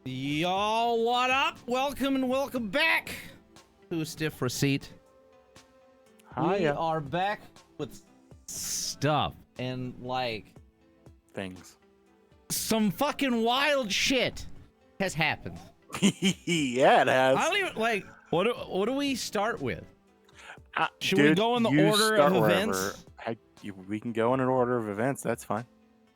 Y'all, what up? Welcome and welcome back to Stiff Receipt. We are back with stuff and things. Some fucking wild shit has happened. Yeah, it has. I don't even what do we start with? Should Dude, we go in the order of events? We can go in an order of events. That's fine.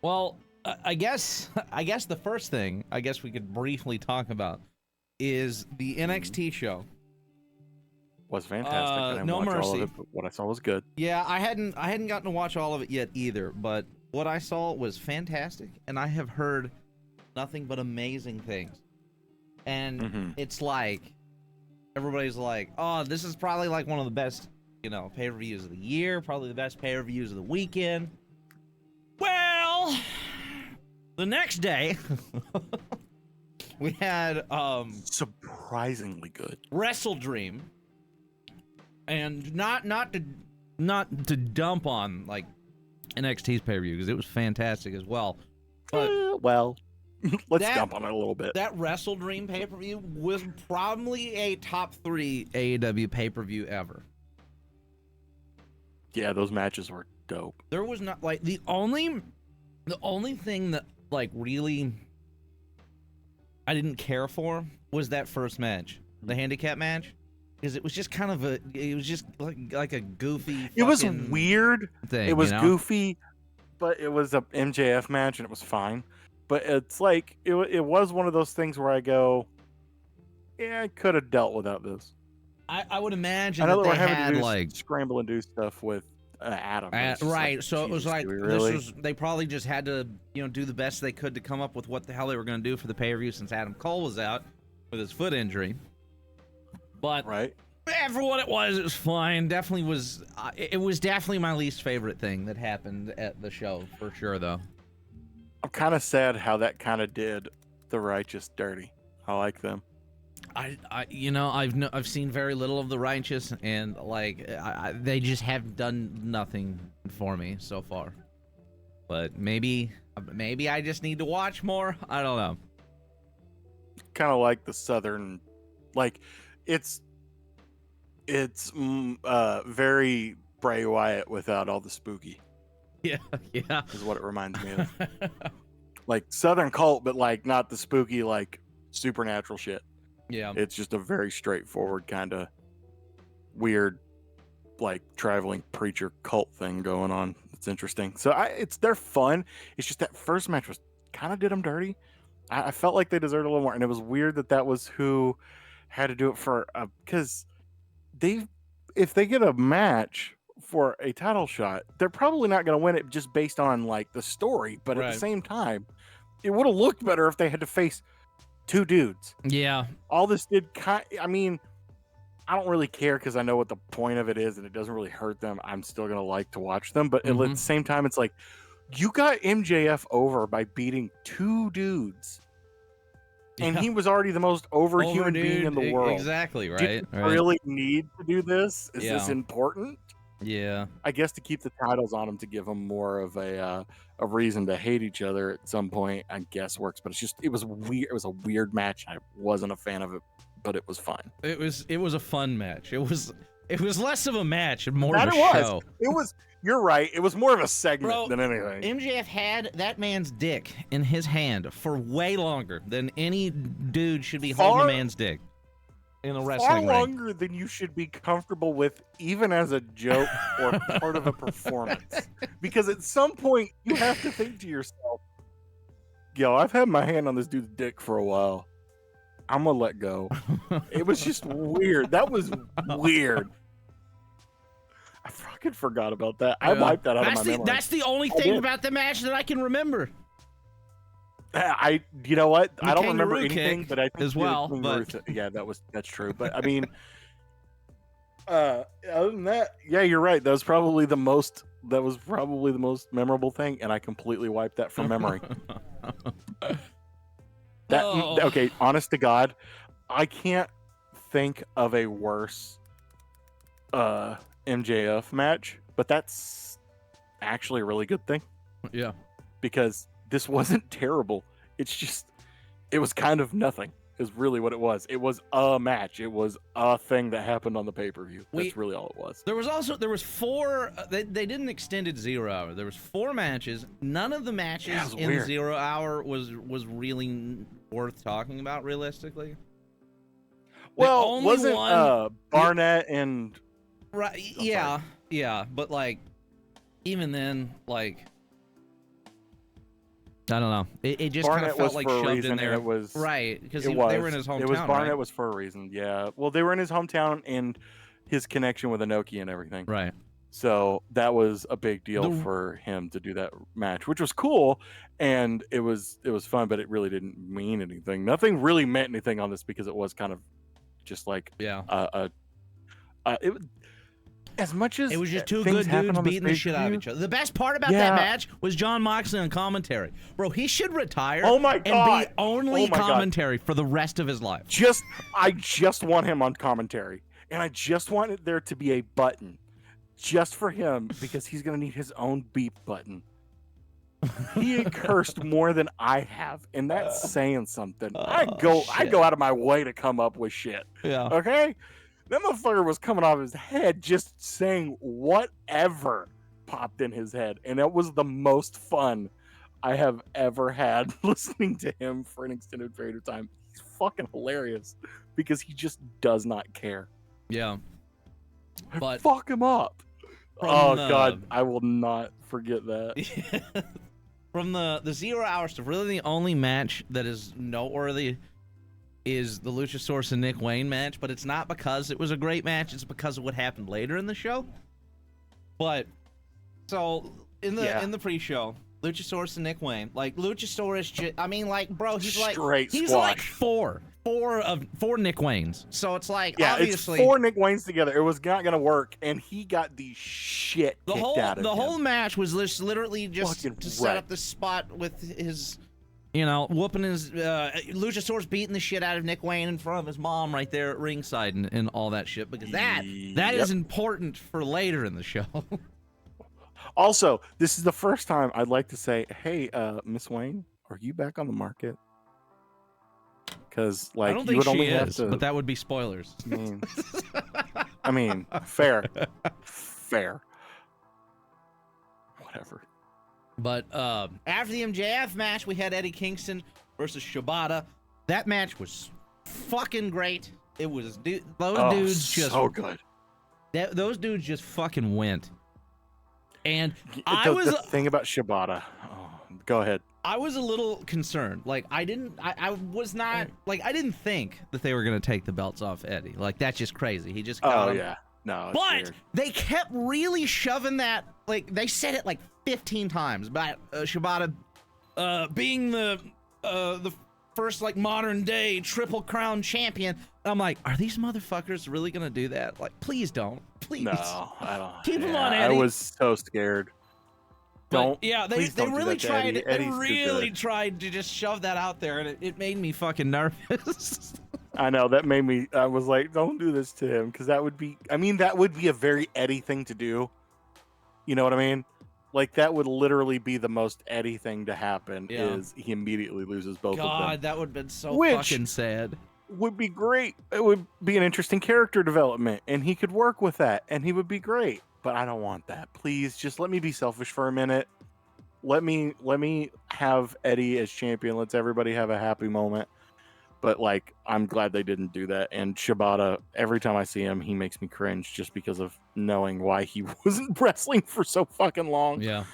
Well, I guess the first thing I guess we could briefly talk about is the NXT show. Was fantastic. I didn't No watch Mercy. all of it, but what I saw was good. Yeah, I hadn't gotten to watch all of it yet either, but what I saw was fantastic, and I have heard nothing but amazing things. And it's like everybody's like, "Oh, this is probably like one of the best, pay-per-views of the year, probably the best pay-per-views of the weekend." Well, the next day we had surprisingly good Wrestledream. And not to dump on like NXT's pay-per-view because it was fantastic as well. But let's dump on it a little bit. That Wrestledream pay-per-view was probably a top 3 AEW pay-per-view ever. Yeah, those matches were dope. There was not like the only thing that like really I didn't care for was that first match, the handicap match. Because it was just kind of it was just like a goofy. It was weird. Thing, it was goofy, but it was a MJF match and it was fine. But it's like it was one of those things where I go, yeah, I could have dealt without this. I would imagine I know that we're they having had to scramble and do stuff with Adam. Right, so it was like they probably just had to do the best they could to come up with what the hell they were going to do for the pay-per-view since Adam Cole was out with his foot injury. But for what it was fine. Definitely was. It was definitely my least favorite thing that happened at the show for sure, though. I'm kind of sad how that kind of did the Righteous dirty. I like them. I've seen very little of the Righteous, and they just have done nothing for me so far. But maybe I just need to watch more. I don't know. Kind of like the Southern, it's very Bray Wyatt without all the spooky. Yeah. Is what it reminds me of. Like Southern cult, but not the spooky, supernatural shit. Yeah. It's just a very straightforward kind of weird, traveling preacher cult thing going on. It's interesting. So they're fun. It's just that first match was kind of did them dirty. I felt like they deserved a little more, and it was weird that was who had to do it for because if they get a match for a title shot, they're probably not going to win it just based on the story. But at the same time, it would have looked better if they had to face two dudes. Yeah. All this did I don't really care because I know what the point of it is, and it doesn't really hurt them. I'm still going to like to watch them, but at the same time, it's like you got MJF over by beating two dudes. And he was already the most over human being in the world. Exactly, right? Did you really need to do this? Is this important? Yeah. I guess to keep the titles on them to give them more of a reason to hate each other at some point, I guess works. But it was weird. It was a weird match. I wasn't a fan of it, but it was fun. It was a fun match. It was less of a match and more of a show. It was. You're right. It was more of a segment than anything. MJF had that man's dick in his hand for way longer than any dude should be holding a man's dick in a wrestling ring. Far longer than you should be comfortable with, even as a joke or part of a performance. Because at some point, you have to think to yourself, yo, I've had my hand on this dude's dick for a while. I'm going to let go. It was just weird. That was weird. I fucking forgot about that. I wiped that out of my memory. That's the only thing about the match that I can remember. You know what? The I don't remember anything, but I think as well. Yeah, that's true. But I mean, other than that, yeah, you're right. That was probably the most memorable thing, and I completely wiped that from memory. Okay, honest to God, I can't think of a worse MJF match, but that's actually a really good thing. Yeah. Because this wasn't terrible. It's just it was kind of nothing. Is really what it was. It was a match. It was a thing that happened on the pay-per-view. That's really all it was. There was 4. They didn't extend it 0 hour. There was 4 matches. None of the matches in weird. 0 hour was really worth talking about realistically. Well, wasn't Barnett and right? Yeah, but like even then, like I don't know. It just kind of felt like shoved in there. It was right because they were in his hometown. It was Barnett right? was for a reason. Yeah. Well, they were in his hometown and his connection with Inoki and everything. Right. So that was a big deal for him to do that match, which was cool, and it was fun, but it really didn't mean anything. Nothing really meant anything on this because it was kind of just like it was. As much as it was just 2 good dudes beating the shit out of each other. The best part about that match was Jon Moxley on commentary. Bro, he should retire and be only commentary for the rest of his life. I just want him on commentary. And I just want there to be a button just for him because he's going to need his own beep button. He cursed more than I have, and that's saying something. I go out of my way to come up with shit. Yeah. Okay? That motherfucker was coming off his head just saying whatever popped in his head. And it was the most fun I have ever had listening to him for an extended period of time. He's fucking hilarious because he just does not care. Yeah. But fuck him up. God, I will not forget that. From the 0 hour stuff, really the only match that is noteworthy is the Luchasaurus and Nick Wayne match, but it's not because it was a great match, it's because of what happened later in the show. But so in the pre-show, Luchasaurus and Nick Wayne, like Luchasaurus I mean like bro, he's like four Nick Waynes. So it's like obviously it's 4 Nick Waynes together. It was not gonna work, and he got the shit kicked out of him. The whole match was literally just to set up the spot with his whooping his Luchasaurus beating the shit out of Nick Wayne in front of his mom right there at ringside and all that shit because that is important for later in the show. Also, this is the first time I'd like to say, hey, Miss Wayne, are you back on the market? Because like I don't you think would she only is, have to. But that would be spoilers. I mean, fair. Whatever. But after the MJF match, we had Eddie Kingston versus Shibata. That match was fucking great. It was those dudes just so good. Those dudes just fucking went. And the thing about Shibata. Oh, go ahead. I was a little concerned. Like I didn't think that they were gonna take the belts off Eddie. Like that's just crazy. He just got him. Yeah. No, but weird. They kept really shoving that. Like they said it like 15 times about Shibata being the first like modern day Triple Crown champion. And I'm like, are these motherfuckers really gonna do that? Like, please don't. Please. No, I don't. Keep him on Eddie. I was so scared. They really tried. They really tried to just shove that out there, and it made me fucking nervous. I know that made me. I was like, don't do this to him because that would be. I mean, that would be a very Eddie thing to do. You know what I mean? Like that would literally be the most Eddie thing to happen. Is he immediately loses both of them? God, that would have been so fucking sad. Would be great. It would be an interesting character development, and he could work with that, and he would be great. But I don't want that. Please, just let me be selfish for a minute. Let me have Eddie as champion. Let's everybody have a happy moment. But like, I'm glad they didn't do that. And Shibata, every time I see him, he makes me cringe just because of knowing why he wasn't wrestling for so fucking long. Yeah.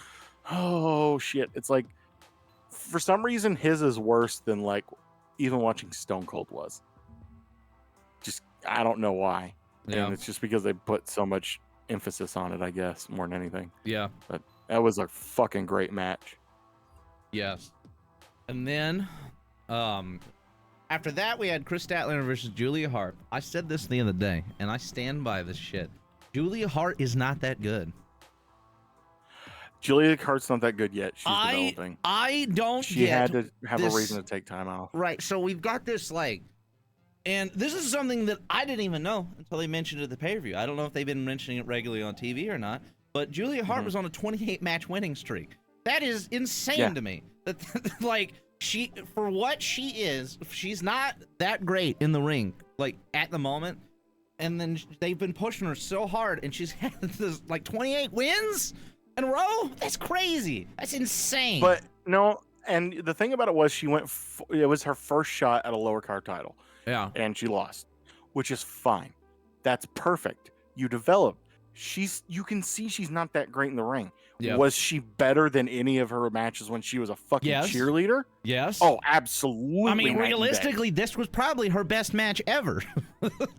Oh shit. It's like, for some reason, his is worse than like even watching Stone Cold was. Just, I don't know why. Yeah. And it's just because they put so much emphasis on it, I guess, more than anything. Yeah. But that was a fucking great match. Yes. And then, after that, we had Chris Statlander versus Julia Hart. I said this the other day, and I stand by this shit. Julia Hart is not that good. Julia Hart's not that good yet. She's developing. I don't She had to have a reason to take time off. Right. So we've got this, like, and this is something that I didn't even know until they mentioned it at the pay-per-view. I don't know if they've been mentioning it regularly on TV or not, but Julia Hart was on a 28-match winning streak. That is insane to me. That, like, for what she is, she's not that great in the ring, like at the moment. And then they've been pushing her so hard, and she's had this like 28 wins in a row. That's crazy. That's insane. But no, and the thing about it was it was her first shot at a lower card title. Yeah. And she lost, which is fine. That's perfect. You develop. You can see she's not that great in the ring. Yep. Was she better than any of her matches when she was a fucking cheerleader? Yes. Oh, absolutely. I mean, realistically, this was probably her best match ever.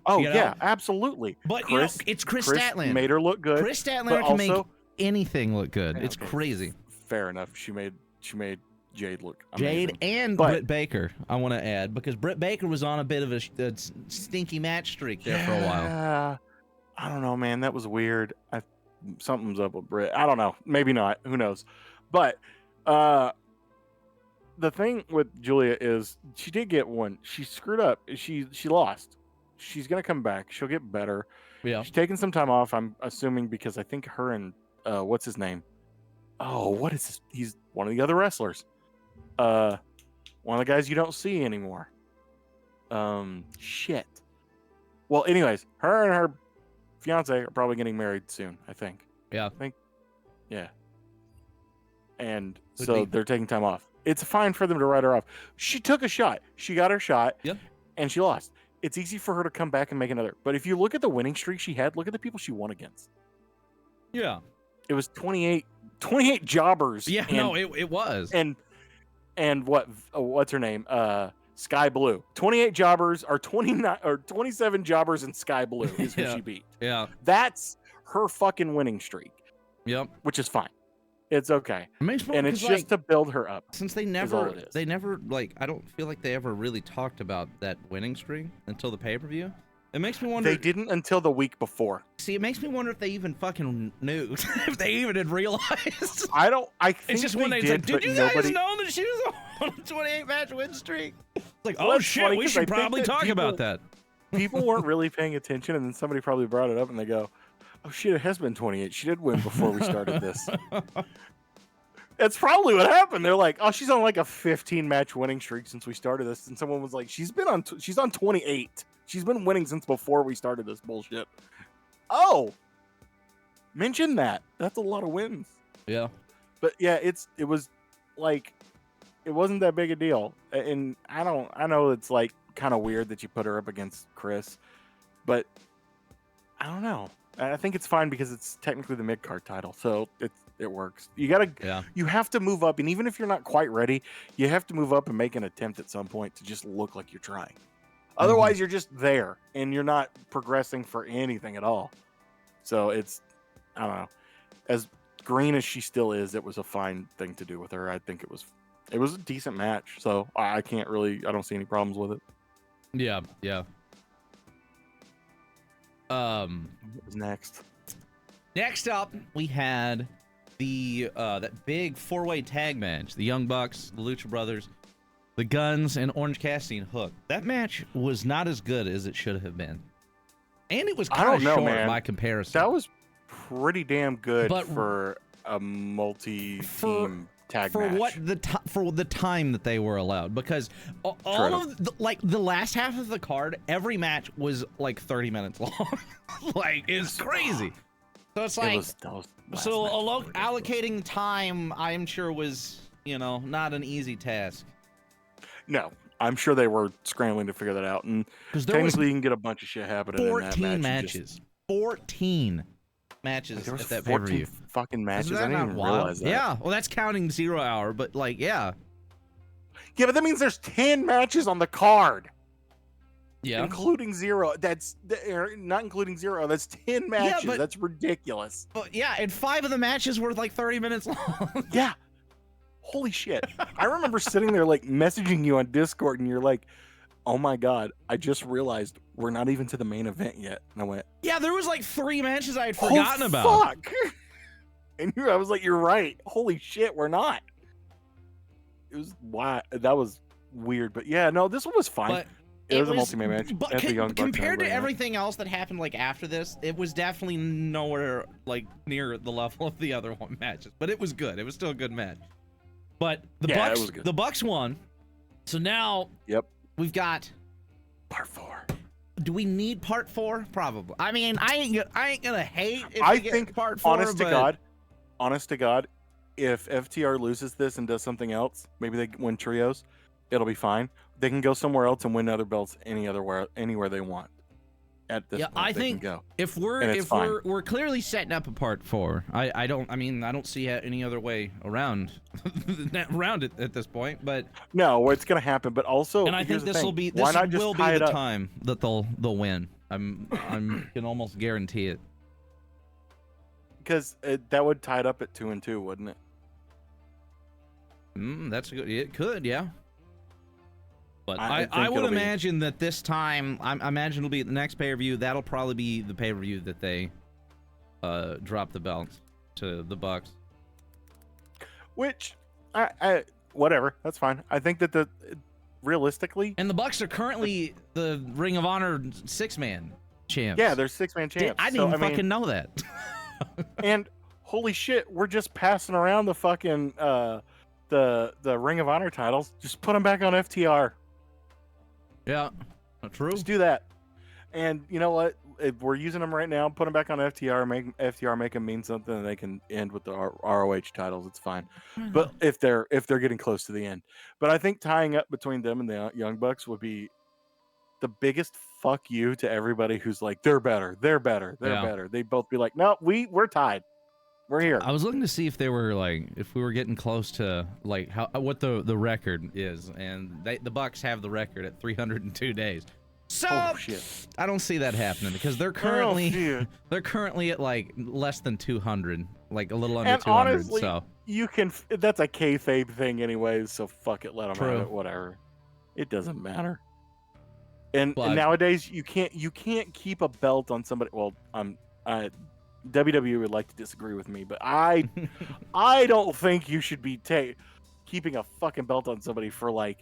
Oh, yeah, absolutely. But it's Chris Statlander. Made her look good. Chris Statlander can make anything look good. It's crazy. Fair enough. She made Jade look amazing. Jade and Britt Baker, I want to add, because Britt Baker was on a bit of a stinky match streak there for a while. I don't know, man. That was weird. Something's up with Britt. I don't know. Maybe not. Who knows? But the thing with Julia is she did get one. She screwed up. She lost. She's gonna come back. She'll get better. Yeah. She's taking some time off. I'm assuming because I think her and what's his name? Oh, what is this? He's one of the other wrestlers. One of the guys you don't see anymore. Shit. Well, anyways, her and her fiance are probably getting married soon, I think. Yeah. Yeah. And so they're taking time off. It's fine for them to write her off. She took a shot. She got her shot. Yeah. And she lost. It's easy for her to come back and make another. But if you look at the winning streak she had, look at the people she won against. Yeah. It was 28 jobbers. Yeah, it was. And what's her name? Sky Blue. 28 jobbers or 29 or 27 jobbers in Sky Blue is who she beat. Yeah. That's her fucking winning streak. Yep. Which is fine. It's okay. And it's just to build her up. Since they never like, I don't feel like they ever really talked about that winning streak until the pay-per-view. It makes me wonder. They didn't until the week before. See, it makes me wonder if they even fucking knew, if they even had realized. I think it's just when they did, did you guys know that she was on a 28 match win streak? It's like, oh shit, we should probably talk about that. People weren't really paying attention, and then somebody probably brought it up, and they go, oh shit, it has been 28. She did win before we started this. That's probably what happened. They're like, oh, she's on like a 15 match winning streak since we started this, and someone was like, she's on 28. She's been winning since before we started this bullshit. Oh, mention that. That's a lot of wins. Yeah. But yeah, it was like, it wasn't that big a deal. And I know it's like kind of weird that you put her up against Chris, but I don't know. I think it's fine because it's technically the mid-card title, so it works. You have to move up, and even if you're not quite ready, you have to move up and make an attempt at some point to just look like you're trying. Otherwise, you're just there, and you're not progressing for anything at all. So I don't know. As green as she still is, it was a fine thing to do with her. I think it was a decent match, so I don't see any problems with it. Yeah. What was next? Next up, we had the that big 4-way tag match. The Young Bucks, the Lucha Brothers, the Guns, and Orange Cassidy and Hook. That match was not as good as it should have been. And it was kind of short by comparison. That was pretty damn good for a multi-team tag match. For the time that they were allowed, because all of the last half of the card, every match was like 30 minutes long. Like, it's crazy. So it's like, allocating time, I'm sure was, not an easy task. No, I'm sure they were scrambling to figure that out, and technically you can get a bunch of shit happening in that match. 14 matches at that 14 fucking matches. I didn't even realize that. Yeah, well, that's counting 0 hour, but like, yeah, but that means there's 10 matches on the card. Yeah, including 0. That's not including 0. That's 10 matches. Yeah, that's ridiculous. But yeah, and 5 of the matches were like 30 minutes long. Yeah. Holy shit. I remember sitting there like messaging you on Discord, and you're like, oh my God, I just realized we're not even to the main event yet. And I went, yeah, there was like 3 matches I had forgotten about. Fuck. And I was like, you're right. Holy shit, we're not. It was that was weird. But yeah, no, this one was fine. But it was a multi-man match. But compared to everything else that happened like after this, it was definitely nowhere like near the level of the other matches. But it was good. It was still a good match. But the Bucks won, So now, Yep. we've got Part 4. Do we need part 4? Probably. I mean, I ain't gonna hate if I we get think, part 4. honest to God, if FTR loses this and does something else, maybe they win trios, it'll be fine. They can go somewhere else and win other belts anywhere they want. At this point, I they think can go. if we're clearly setting up a part 4. I don't see any other way around it at this point. But no, it's gonna happen. But also, and I think this will be the time that they'll win. I'm can almost guarantee it. Because that would tie it up at 2-2, wouldn't it? That's good. It could, yeah. But I would imagine that this time, I imagine it'll be the next pay-per-view. That'll probably be the pay-per-view that they drop the belts to the Bucks. Which, whatever, that's fine. I think that realistically, and the Bucks are currently the Ring of Honor 6-man champs. Yeah, they're 6-man champs. I didn't even fucking know that. And holy shit, we're just passing around the fucking the Ring of Honor titles. Just put them back on FTR. Yeah, true. Just do that. And you know what? If we're using them right now, put them back on FTR. Make them mean something, and they can end with the ROH titles. It's fine. But if they're getting close to the end, but I think tying up between them and the Young Bucks would be the biggest fuck you to everybody who's like they're better. They'd both be like, no, we're tied. We're here. I was looking to see if they were if we were getting close to what the record is, and the Bucks have the record at 302 days. So I don't see that happening because they're currently at less than 200, a little under 200. Honestly, so you can. That's a kayfabe thing, anyways. So fuck it, let them True. have it. Whatever. It doesn't matter. And nowadays you can't keep a belt on somebody. Well, WWE would like to disagree with me, but I don't think you should be keeping a fucking belt on somebody for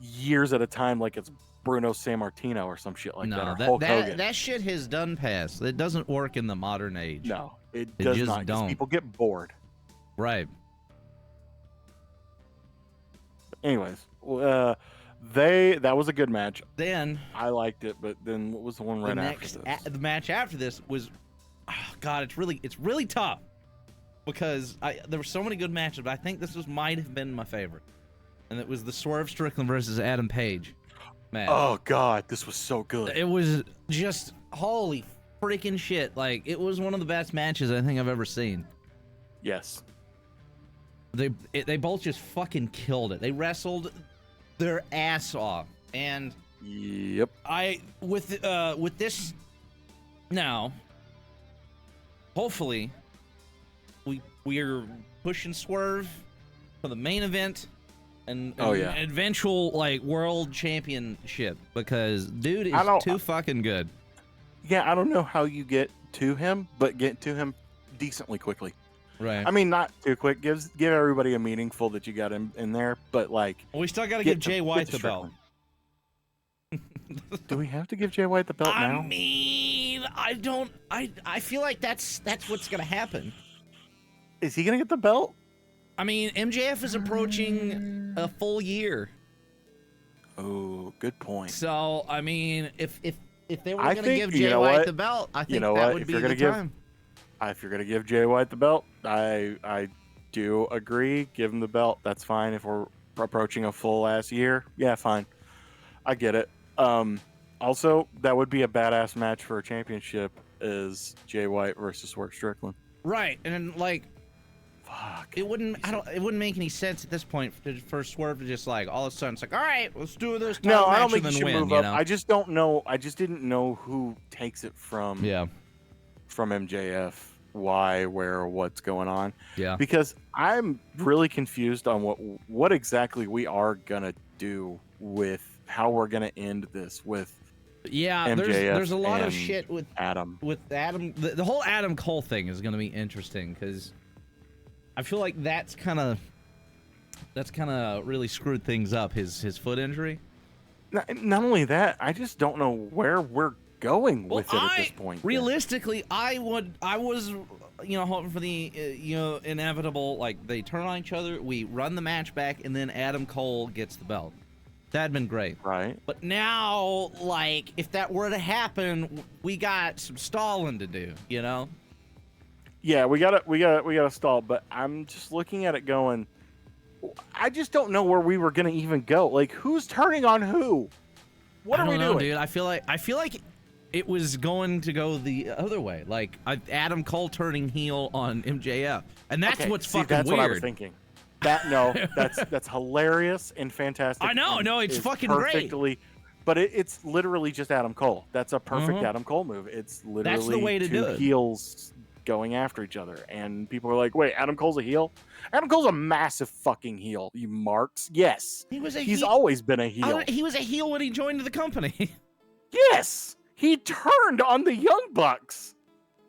years at a time, like it's Bruno Sammartino or some shit like that. Or Hulk Hogan. That shit has done past. It doesn't work in the modern age. No, it does just not. Don't. People get bored. Right. Anyways, that was a good match. Then I liked it, but then what was the one right after this? The match after this was, God, it's really tough because there were so many good matches, but I think this might have been my favorite, and it was the Swerve Strickland versus Adam Page match. Oh God, this was so good. It was just holy freaking shit! It was one of the best matches I think I've ever seen. Yes. They both just fucking killed it. They wrestled their ass off, and yep. With this now, hopefully we are pushing Swerve for the main event and eventual world championship because dude is too fucking good. Yeah, I don't know how you get to him, but get to him decently quickly. Right. I mean, not too quick. Give everybody a meaningful that you got him in there, but we still got to give Jay White the belt. Do we have to give Jay White the belt now? I mean, I don't. I feel like that's what's gonna happen. Is he gonna get the belt? I mean, MJF is approaching a full year. Oh, good point. So, I mean, if they were gonna give Jay White the belt, I think that would be the time. If you're gonna give Jay White the belt, I do agree. Give him the belt. That's fine. If we're approaching a full ass year, yeah, fine. I get it. Also, that would be a badass match for a championship. Is Jay White versus Swerve Strickland? Right, and fuck. It wouldn't. It wouldn't make any sense at this point for Swerve to just all of a sudden it's all right, let's do this. No, I don't think you should move up. I just don't know. I just didn't know who takes it from. Yeah. From MJF. Why, where, what's going on. Yeah. Because I'm really confused on what exactly we are going to do with how we're going to end this with MJF there's a lot of shit with Adam. With Adam, the whole Adam Cole thing is going to be interesting because I feel like that's kind of really screwed things up. His foot injury. Not only that, I just don't know where we're going with it at this point. Realistically, I was hoping for the inevitable, they turn on each other, we run the match back, and then Adam Cole gets the belt. That'd been great. Right. But now, like, if that were to happen, we got some stalling to do, you know? Yeah, we gotta stall. But I'm just looking at it going, I just don't know where we were gonna even go. Like, who's turning on who? What are we doing, dude? I feel like it was going to go the other way. Like Adam Cole turning heel on MJF, and that's what's fucking that's weird. What I was thinking. That's hilarious and fantastic. I know, no, it's fucking perfectly, great. But it's literally just Adam Cole. That's a perfect Adam Cole move. It's literally that's the way to do it. Heels going after each other, and people are like, "Wait, Adam Cole's a heel? Adam Cole's a massive fucking heel, you marks." Yes, he's always been a heel. He was a heel when he joined the company. Yes, he turned on the Young Bucks,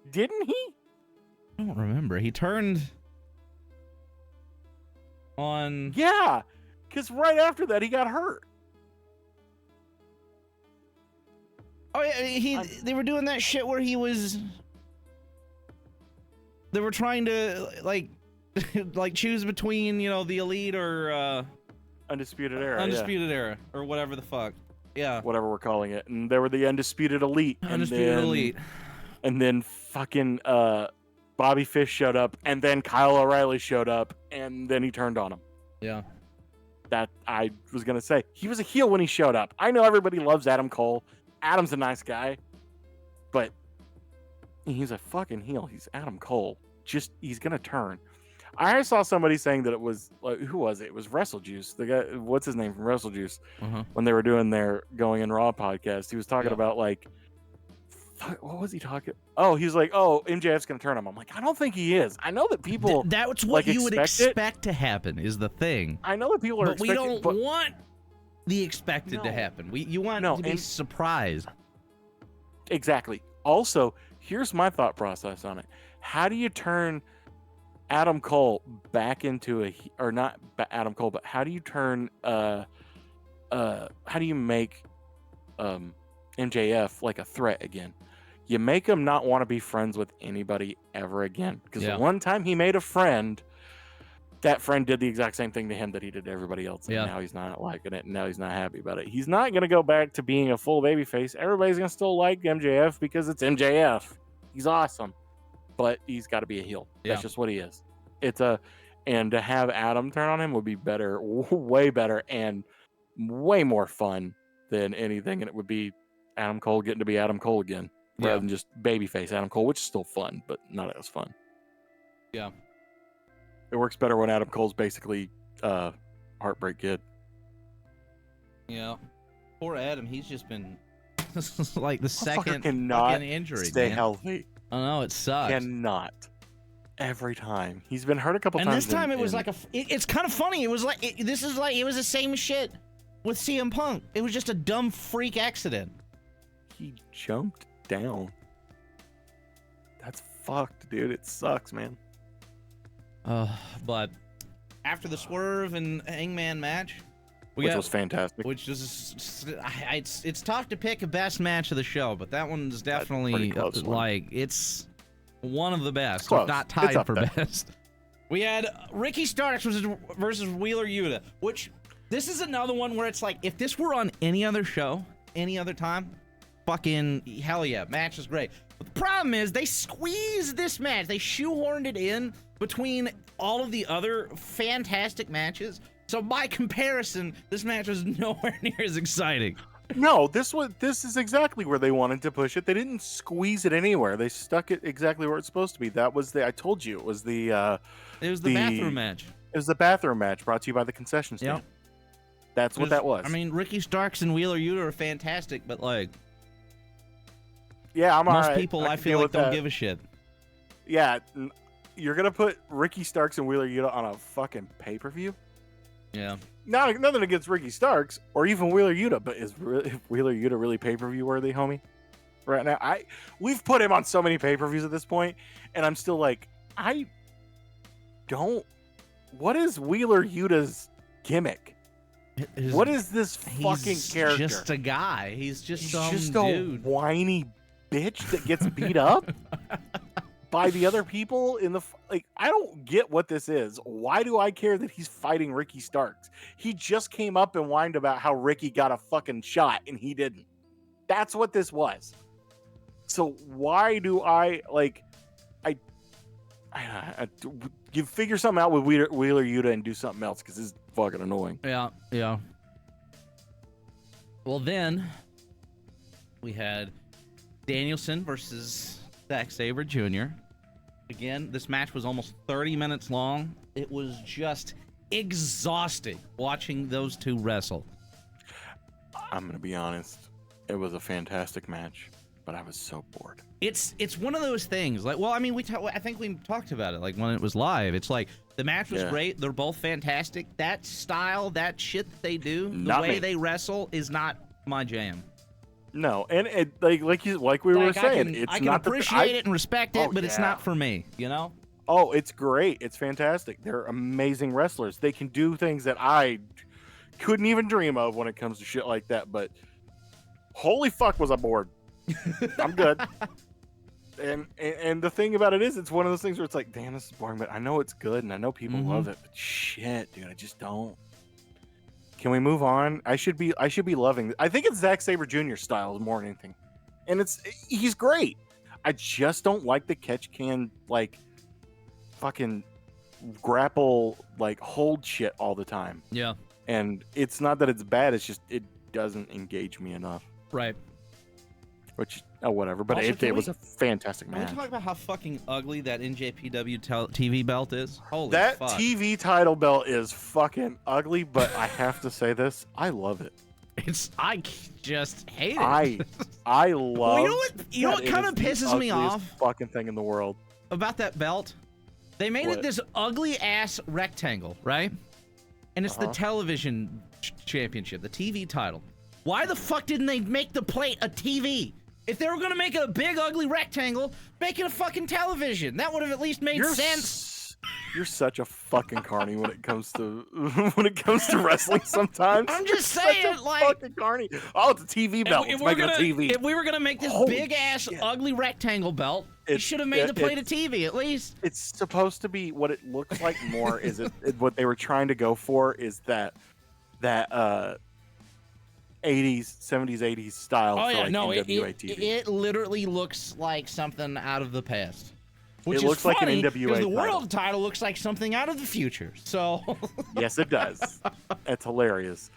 didn't he? I don't remember. He turned on. Yeah, because right after that he got hurt. Oh yeah, they were doing that shit where he was. They were trying to like choose between, you know, the Elite or Undisputed Era. Undisputed Era or whatever the fuck. Yeah. Whatever we're calling it. And they were the Undisputed Elite. Elite. And then fucking Bobby Fish showed up, and then Kyle O'Reilly showed up, and then he turned on him. Yeah. That I was gonna say. He was a heel when he showed up. I know everybody loves Adam Cole. Adam's a nice guy, but he's a fucking heel. He's Adam Cole. He's gonna turn. I saw somebody saying that it was who was it? It was Wrestle Juice. The guy, what's his name from Wrestle Juice? When they were doing their Going in Raw podcast, he was talking about like, what was he talking? Oh, he's like, oh, MJF's gonna turn him. I'm like, I don't think he is. I know that people. That's what you would expect to happen. Is the thing. I know that people are. But we don't want the expected to happen. You want to be surprised. Exactly. Also, here's my thought process on it. How do you turn Adam Cole back into or not Adam Cole, but how do you turn how do you make MJF like a threat again? You make him not want to be friends with anybody ever again. Because the one time he made a friend, that friend did the exact same thing to him that he did to everybody else. And now he's not liking it, and now he's not happy about it. He's not going to go back to being a full babyface. Everybody's going to still like MJF because it's MJF. He's awesome. But he's got to be a heel. That's just what he is. And to have Adam turn on him would be better, way better, and way more fun than anything. And it would be Adam Cole getting to be Adam Cole again, rather than just babyface Adam Cole, which is still fun, but not as fun. Yeah. It works better when Adam Cole's basically Heartbreak Kid. Yeah. Poor Adam, he's just been like the second cannot injury. Stay healthy. I know, it sucks. Cannot. Every time. He's been hurt a couple times. And this time it was like it's kind of funny. It was like it was the same shit with CM Punk. It was just a dumb freak accident. He jumped down. That's fucked, dude. It sucks, man. But after the Swerve and Hangman match, which was fantastic. Which is, it's tough to pick a best match of the show, but that one's definitely like it's one of the best, if not tied for best. We had Ricky Starks versus Wheeler Yuta, which this is another one where it's like if this were on any other show, any other time, fucking hell yeah, match is great. But the problem is they squeezed this match, they shoehorned it in between all of the other fantastic matches. So by comparison, this match was nowhere near as exciting. No, this is exactly where they wanted to push it. They didn't squeeze it anywhere. They stuck it exactly where it's supposed to be. That was I told you, it was the bathroom match. It was the bathroom match brought to you by the concession stand. Yep. That's what that was. I mean, Ricky Starks and Wheeler Yuta are fantastic, but like, yeah, most people I feel like don't give a shit. Yeah, you're gonna put Ricky Starks and Wheeler Yuta on a fucking pay-per-view? Yeah. Nothing against Ricky Starks or even Wheeler Yuta, but is Wheeler Yuta really pay-per-view worthy, homie? Right now, we've put him on so many pay-per-views at this point, and I'm still like, what is Wheeler Yuta's gimmick? What is this fucking character? He's just a guy. He's just some just dude. A whiny bitch that gets beat up. by the other people in the like. I don't get what this is. Why do I care that he's fighting Ricky Starks? He just came up and whined about how Ricky got a fucking shot and he didn't. That's what this was. So why do I like? You figure something out with Wheeler Yuta and do something else because this is fucking annoying. Yeah. Well, then we had Danielson versus Zack Sabre Jr. Again, this match was almost 30 minutes long. It was just exhausting watching those two wrestle. I'm gonna be honest. It was a fantastic match, but I was so bored. It's one of those things. Like, well, I mean, I think we talked about it. Like when it was live, it's like the match was great. They're both fantastic. That style, that shit that they do, the way they wrestle is not my jam. No, and it, like we were saying, I can appreciate it and respect it, but it's not for me. You know? Oh, it's great. It's fantastic. They're amazing wrestlers. They can do things that I couldn't even dream of when it comes to shit like that. But holy fuck, was I bored? I'm good. And the thing about it is, it's one of those things where it's like, damn, this is boring, but I know it's good and I know people love it. But shit, dude, I just don't. Can we move on? I should be loving it. I think it's Zack Sabre Jr. style more than anything, and he's great. I just don't like the catch can like fucking grapple like hold shit all the time. Yeah, and it's not that it's bad. It's just it doesn't engage me enough. Right. Which, whatever. But also, it was a fantastic match. Can we talk about how fucking ugly that NJPW TV belt is? Holy that fuck. TV title belt is fucking ugly, but I have to say this. I love it. I just hate it. I love well, you know what kind of pisses me off? Fucking thing in the world. About that belt? They made it this ugly ass rectangle, right? And it's the television championship, the TV title. Why the fuck didn't they make the plate a TV? If they were gonna make it a big ugly rectangle, make it a fucking television. That would have at least made sense. You're such a fucking carny when it comes to wrestling. Sometimes I'm just saying, like, fucking carny. Oh, it's a TV belt. Let's make it a TV. If we were gonna make this big ass ugly rectangle belt, you should have made the plate a TV at least. It's supposed to be what it looks like more. Is what they were trying to go for? Is that 80s, 70s, 80s style. Oh, yeah, for no, NWA TV. It literally looks like something out of the past. Which it looks like an NWA because the world title looks like something out of the future. So yes, it does. It's hilarious.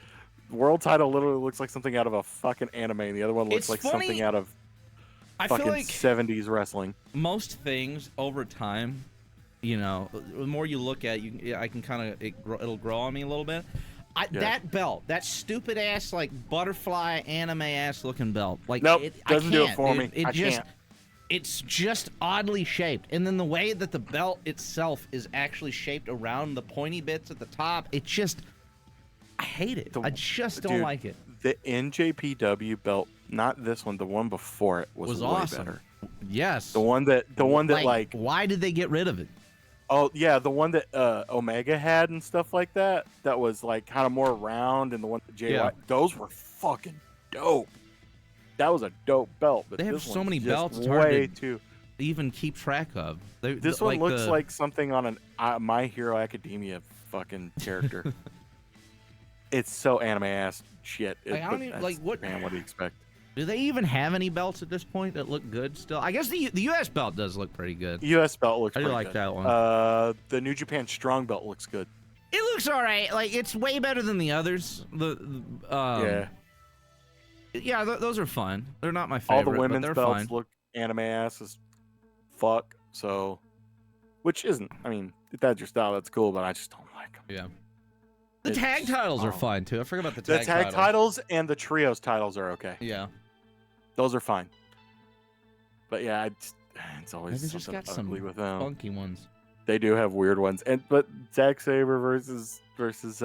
The world title literally looks like something out of a fucking anime, and the other one looks like something out of fucking 70s wrestling. Most things over time, you know, the more you look at it, I can kind of it'll grow on me a little bit. That belt, that stupid ass like butterfly anime ass looking belt, like nope, doesn't do it for me. I can't. It's just oddly shaped, and then the way that the belt itself is actually shaped around the pointy bits at the top, it just, I hate it. I just don't like it. The NJPW belt, not this one, the one before it was way awesome. Better. Yes. The one that like why did they get rid of it? Oh yeah, the one that Omega had and stuff like that. That was like kind of more round, and the one that JY, those were fucking dope. That was a dope belt. But they have so many belts. It's way hard to even keep track of. This one looks like something on an My Hero Academia fucking character. It's so anime ass shit. I don't even, like what? Man, what do you expect? Do they even have any belts at this point that look good still? I guess the U.S. belt does look pretty good. U.S. belt looks pretty good. I do like that one. The New Japan Strong belt looks good. It looks all right. Like, it's way better than the others. Yeah, those are fun. They're not my favorite, all the women's but they're belts fine. look anime ass as fuck, so... Which isn't... I mean, if that's your style, that's cool, but I just don't like them. Yeah. The tag titles are fine, too. I forgot about the tag titles. The tag titles and the trios titles are okay. Yeah. Those are fine. But yeah, it's always Maybe something got ugly some with them. funky ones. They do have weird ones. But Zack Sabre versus what's his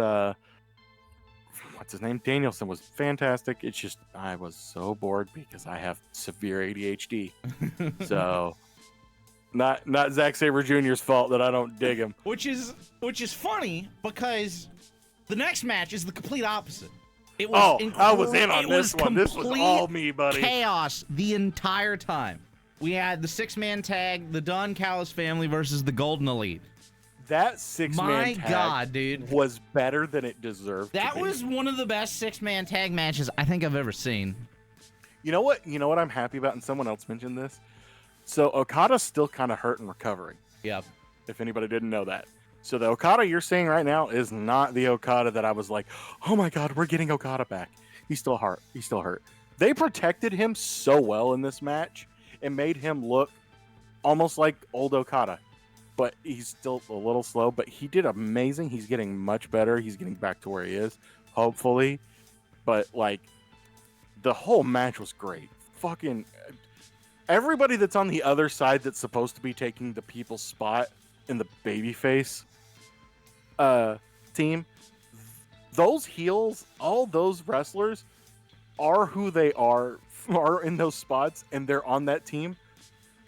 name? Danielson was fantastic. It's just I was so bored because I have severe ADHD. So not Zack Sabre Jr.'s fault that I don't dig him. Which is funny because the next match is the complete opposite. It was I was in on this one. This was all me, buddy. Chaos the entire time. we had the 6-man tag, the Don Callis family versus the Golden Elite. That 6-man tag God, dude. was better than it deserved. That to be. was one of the best 6-man tag matches I think I've ever seen. You know what? I'm happy about, and someone else mentioned this. So Okada's still kind of hurt and recovering. Yep. If anybody didn't know that. So the Okada you're seeing right now is not the Okada that I was like, oh my God, we're getting Okada back. He's still hurt. They protected him so well in this match and made him look almost like old Okada. But he's still a little slow, but he did amazing. He's getting much better. He's getting back to where he is, hopefully. But like, the whole match was great. Fucking everybody that's on the other side that's supposed to be taking the people's spot in the babyface team, those heels, all those wrestlers are who they are in those spots, and they're on that team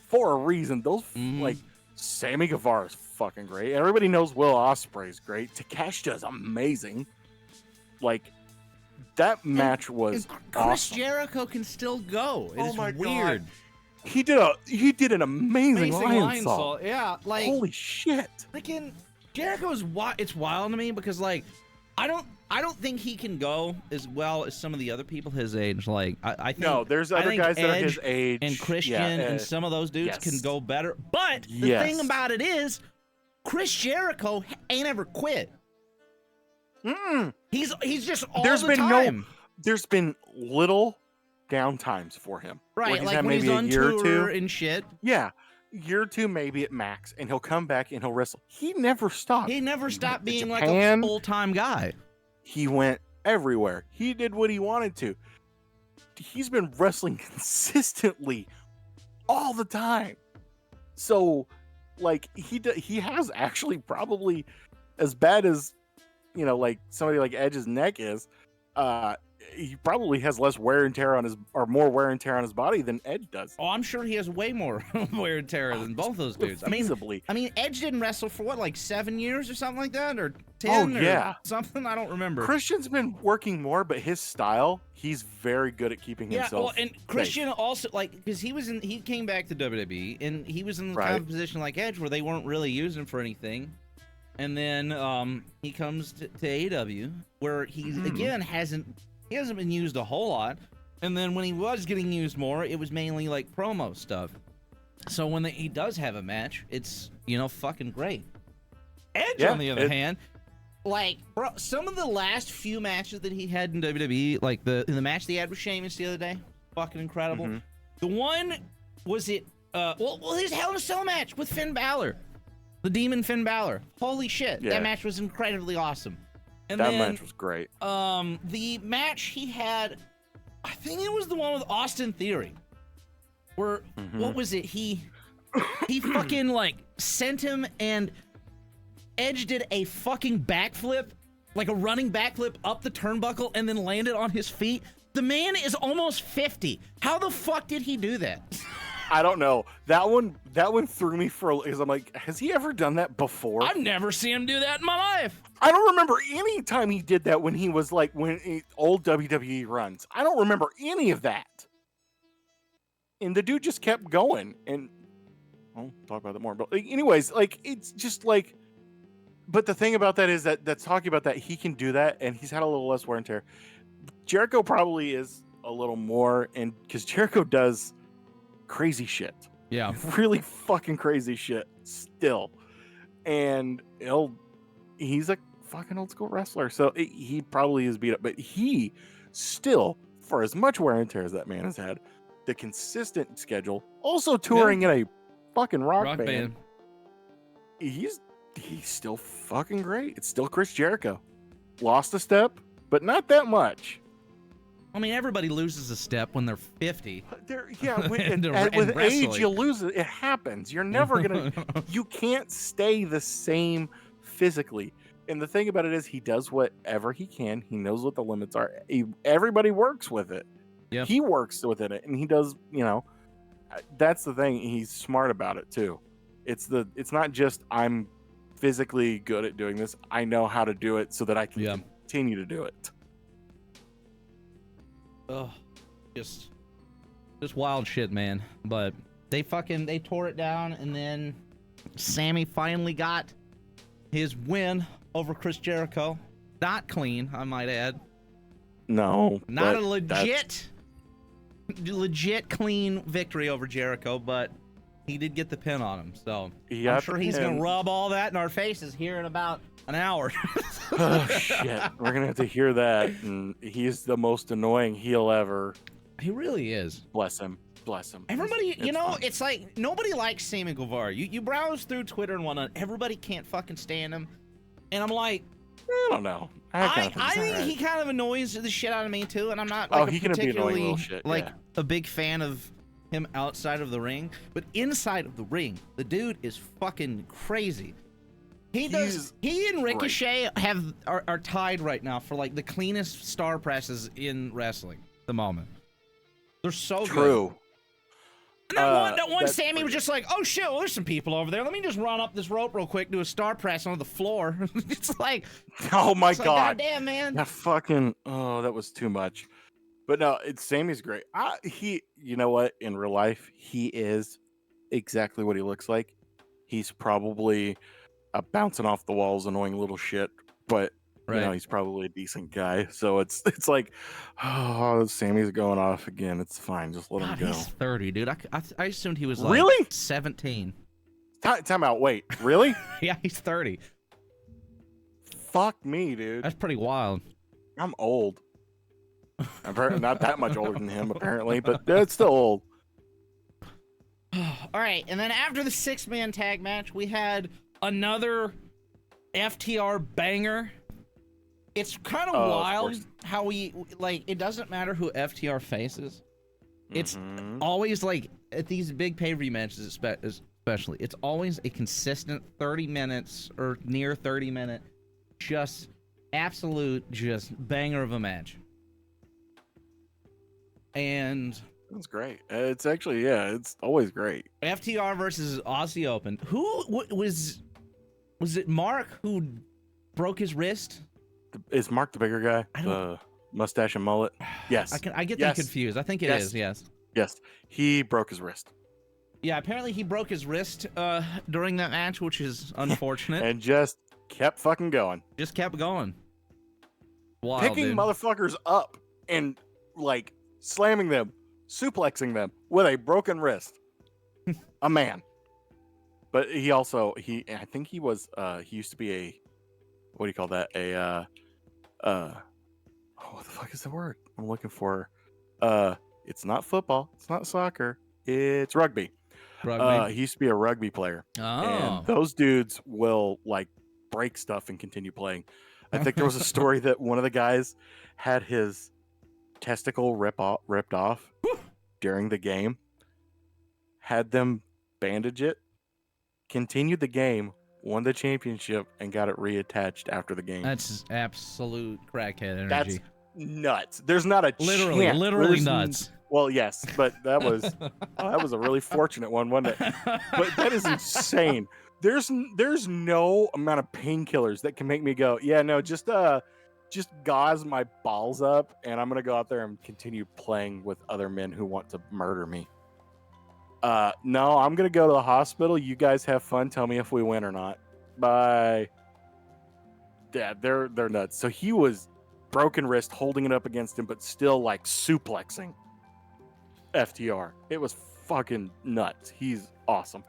for a reason. Those like Sammy Guevara's fucking great. Everybody knows Will Ospreay's great. Takeshita's amazing. Like, that match was Chris awesome. Jericho can still go. It's my weird. God. He did an amazing lion salt. Yeah, like holy shit. freaking Jericho's it's wild to me because like I don't think he can go as well as some of the other people his age. Like I think no, there's other guys that are his age and Christian and some of those dudes can go better. But the thing about it is, Chris Jericho ain't ever quit. He's just all the time. There's been little down times for him. Right, like when he's on tour and shit. Yeah. Year or two maybe at max, and he'll come back and he'll wrestle. He never stopped. He never stopped being like a full-time guy. He went everywhere. He did what he wanted to. He's been wrestling consistently all the time. So, like, he has actually probably as bad as, like somebody like Edge's neck is, he probably has less wear and tear on more wear and tear on his body than Edge does. Oh, I'm sure he has way more wear and tear than both those dudes. Feasibly. I mean, Edge didn't wrestle for what, like 7 years or something like that, or 10 or something. I don't remember. Christian's been working more, but his style, he's very good at keeping himself. Yeah, well, and Christian also because he came back to WWE and he was in the kind of position like Edge where they weren't really using him for anything. And then he comes to AEW where he's again hasn't been used a whole lot. And then when he was getting used more, it was mainly like promo stuff. So when he does have a match, it's fucking great. Edge on the other hand, like bro, some of the last few matches that he had in WWE, like in the match they had with Sheamus the other day, fucking incredible. The one was his Hell in a Cell match with Finn Balor. The Demon Finn Balor. Holy shit. Yeah. That match was incredibly awesome. And that match was great. The match he had, I think it was the one with Austin Theory. Where, what was it? He fucking, like, sent him and Edge did a fucking backflip, like a running backflip up the turnbuckle and then landed on his feet. The man is almost 50. How the fuck did he do that? I don't know. That one threw me because I'm like, has he ever done that before? I've never seen him do that in my life. I don't remember any time he did that when he was like old WWE runs. I don't remember any of that. And the dude just kept going. And I'll talk about that more. But anyways, like it's just like. But the thing about that is that's talking about that he can do that, and he's had a little less wear and tear. Jericho probably is a little more, and because Jericho does crazy shit. Yeah. Really fucking crazy shit still. And he's a fucking old school wrestler. So he probably is beat up, but he still, for as much wear and tear as that man has had, the consistent schedule, also touring in a fucking rock band. He's still fucking great. It's still Chris Jericho. Lost a step, but not that much. I mean, everybody loses a step when they're 50. With age, you lose it. It happens. You're never going to... You can't stay the same physically. And the thing about it is he does whatever he can. He knows what the limits are. Everybody works with it. Yep. He works within it. And he does, that's the thing. He's smart about it, too. It's not just, I'm physically good at doing this. I know how to do it so that I can continue to do it. Oh, just wild shit, man. But They tore it down, and then Sammy finally got his win over Chris Jericho. Not clean, I might add. No. Not a legit clean victory over Jericho, but he did get the pin on him. So I'm sure he's going to rub all that in our faces here in about an hour. Oh, shit. We're going to have to hear that. And he's the most annoying heel ever. He really is. Bless him. Bless him. Everybody, it's like nobody likes Sammy Guevara. You browse through Twitter and whatnot. Everybody can't fucking stand him. And I'm like, I don't know. I think he kind of annoys the shit out of me too. And I'm not like particularly a big fan of him outside of the ring, but inside of the ring, the dude is fucking crazy. He and Ricochet are tied right now for like the cleanest star presses in wrestling at the moment. They're so true. Good. That one Sammy was just like, oh shit, well, there's some people over there. Let me just run up this rope real quick, do a star press on the floor. It's like, oh my god, God damn, man. That fucking, that was too much. But no, Sammy's great. You know what? In real life, he is exactly what he looks like. He's probably a bouncing off the walls, annoying little shit, but you know, he's probably a decent guy. So it's like, oh, Sammy's going off again. It's fine. Just let him go. He's 30, dude. I assumed he was like really 17. Time out. Wait, really? Yeah, he's 30. Fuck me, dude. That's pretty wild. I'm old. I'm not that much older than him, apparently, but it's still old. All right, and then after the 6-man tag match, we had another FTR banger. It's kind of wild how it doesn't matter who FTR faces. It's always like at these big pay-per-view matches, especially, it's always a consistent 30 minutes or near 30-minute, just absolute, just banger of a match. And that's great. It's actually, it's always great. FTR versus Aussie Open. Who was it? Mark who broke his wrist? Is Mark the bigger guy? The mustache and mullet? Yes. I get them confused. I think it is. Yes. Yes. He broke his wrist. Yeah. Apparently he broke his wrist during that match, which is unfortunate. And just kept fucking going. Just kept going. Wild, picking motherfuckers up and like slamming them, suplexing them with a broken wrist. A man. But he also, I think he was, he used to be a, what do you call that? What the fuck is the word I'm looking for? It's not football. It's not soccer. It's rugby. He used to be a rugby player. Oh. And those dudes will like break stuff and continue playing. I think there was a story that one of the guys had his testicle ripped off during the game, had them bandage it, continued the game, won the championship, and got it reattached after the game. That's absolute crackhead energy. That's nuts. There's not a chance. Literally nuts. Well, yes, but that was a really fortunate one, wasn't it? But that is insane. There's no amount of painkillers that can make me go, yeah, no, just gauze my balls up, and I'm gonna go out there and continue playing with other men who want to murder me. No, I'm gonna go to the hospital. You guys have fun. Tell me if we win or not. Bye. Yeah, they're nuts. So he was broken wrist, holding it up against him, but still like suplexing FTR. It was fucking nuts. He's awesome.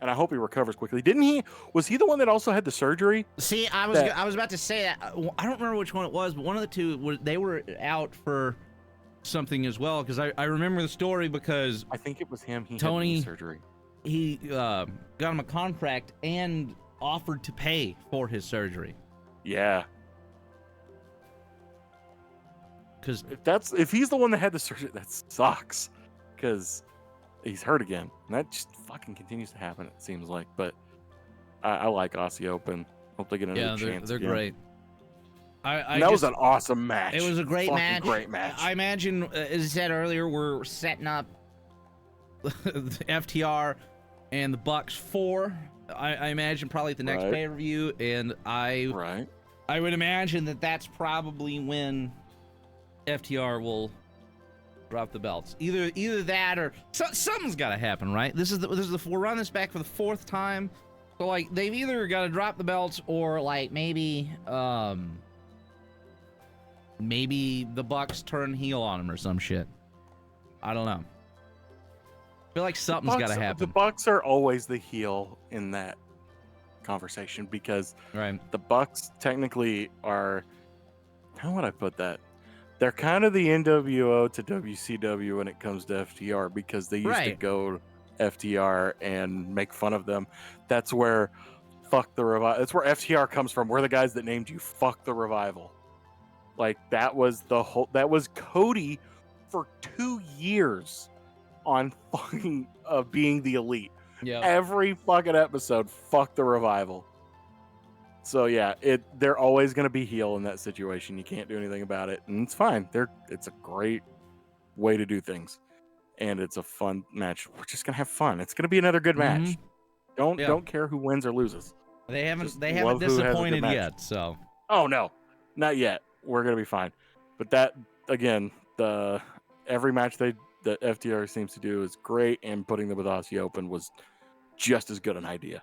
And I hope he recovers quickly. Didn't he? Was he the one that also had the surgery? See, I was about to say that. I don't remember which one it was, but one of the two, they were out for something as well, because I remember the story because I think it was him. Tony had the surgery. He got him a contract and offered to pay for his surgery. Yeah. Because if he's the one that had the surgery, that sucks. Because he's hurt again, and that just fucking continues to happen. It seems like, but I like Aussie Open. Hope they get another chance. They're again. Great. That was an awesome match. It was a great match. Great match. I imagine, as I said earlier, we're setting up the FTR and the Bucks for. I imagine probably at the next pay-per-view, and I would imagine that that's probably when FTR will Drop the belts. Either that or something's got to happen, right? We're running this back for the 4th time. So like they've either got to drop the belts or like maybe the Bucks turn heel on them or some shit. I don't know. I feel like something's got to happen. The Bucks are always the heel in that conversation because the Bucks technically are, how would I put that? They're kind of the NWO to WCW when it comes to FTR because they used to go FTR and make fun of them. That's where Fuck the Revival. That's where FTR comes from. We're the guys that named you Fuck the Revival. Like that was Cody for 2 years on fucking being the Elite. Yeah. Every fucking episode, Fuck the Revival. So yeah, they're always going to be heel in that situation. You can't do anything about it, and it's fine. It's a great way to do things, and it's a fun match. We're just gonna have fun. It's gonna be another good match. Don't care who wins or loses. They haven't disappointed yet. So no, not yet. We're gonna be fine. But that again, every match that FTR seems to do is great, and putting them with Aussie Open was just as good an idea.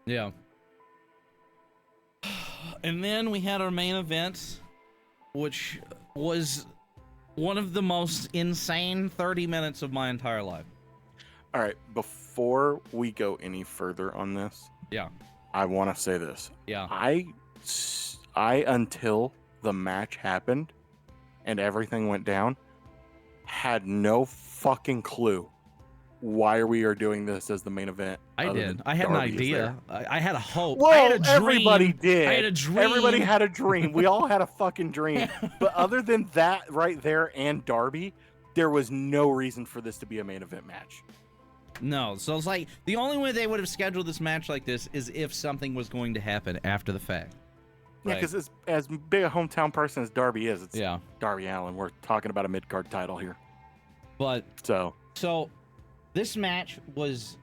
Yeah. And then we had our main event, which was one of the most insane 30 minutes of my entire life. All right, before we go any further on this, I want to say this. Yeah. I until the match happened and everything went down, had no fucking clue why we are doing this as the main event. I did. I had an idea. I had a hope. Well, I had a dream. Everybody did. I had a dream. Everybody had a dream. We all had a fucking dream. But other than that right there and Darby, there was no reason for this to be a main event match. No. So it's like the only way they would have scheduled this match like this is if something was going to happen after the fact. Yeah, because as big a hometown person as Darby is, it's yeah. Darby Allin. We're talking about a mid-card title here. But so this match was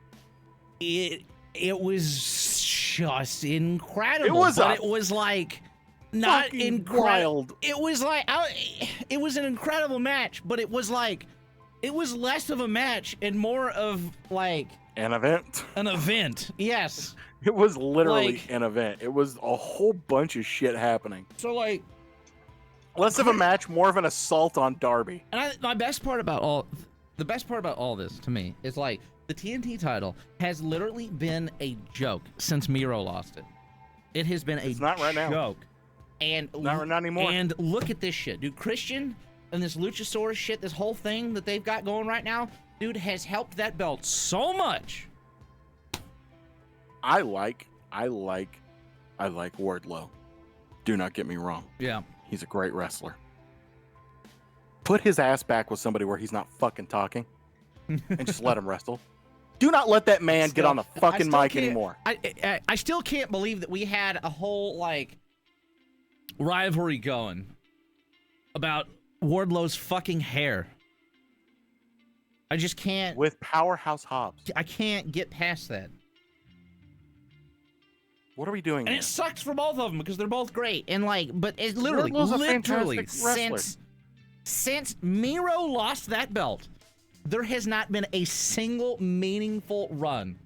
it was just incredible. It was like not incredible. It was like it was an incredible match, but it was like it was less of a match and more of like an event. An event, yes. It was literally an event. It was a whole bunch of shit happening. So like less of a match, more of an assault on Darby. And the best part about all this to me is like the TNT title has literally been a joke since Miro lost it. It has been a not right joke. Now. And not anymore. And look at this shit, dude. Christian and this Luchasaurus shit, this whole thing that they've got going right now, dude, has helped that belt so much. I like Wardlow. Do not get me wrong. Yeah. He's a great wrestler. Put his ass back with somebody where he's not fucking talking and just let him wrestle. Do not let that man get on the fucking mic anymore. I still can't believe that we had a whole like rivalry going about Wardlow's fucking hair. I just can't. With Powerhouse Hobbs. I can't get past that. What are we doing And here? it sucks for both of them because they're both great. And like, but it literally since Miro lost that belt, there has not been a single meaningful run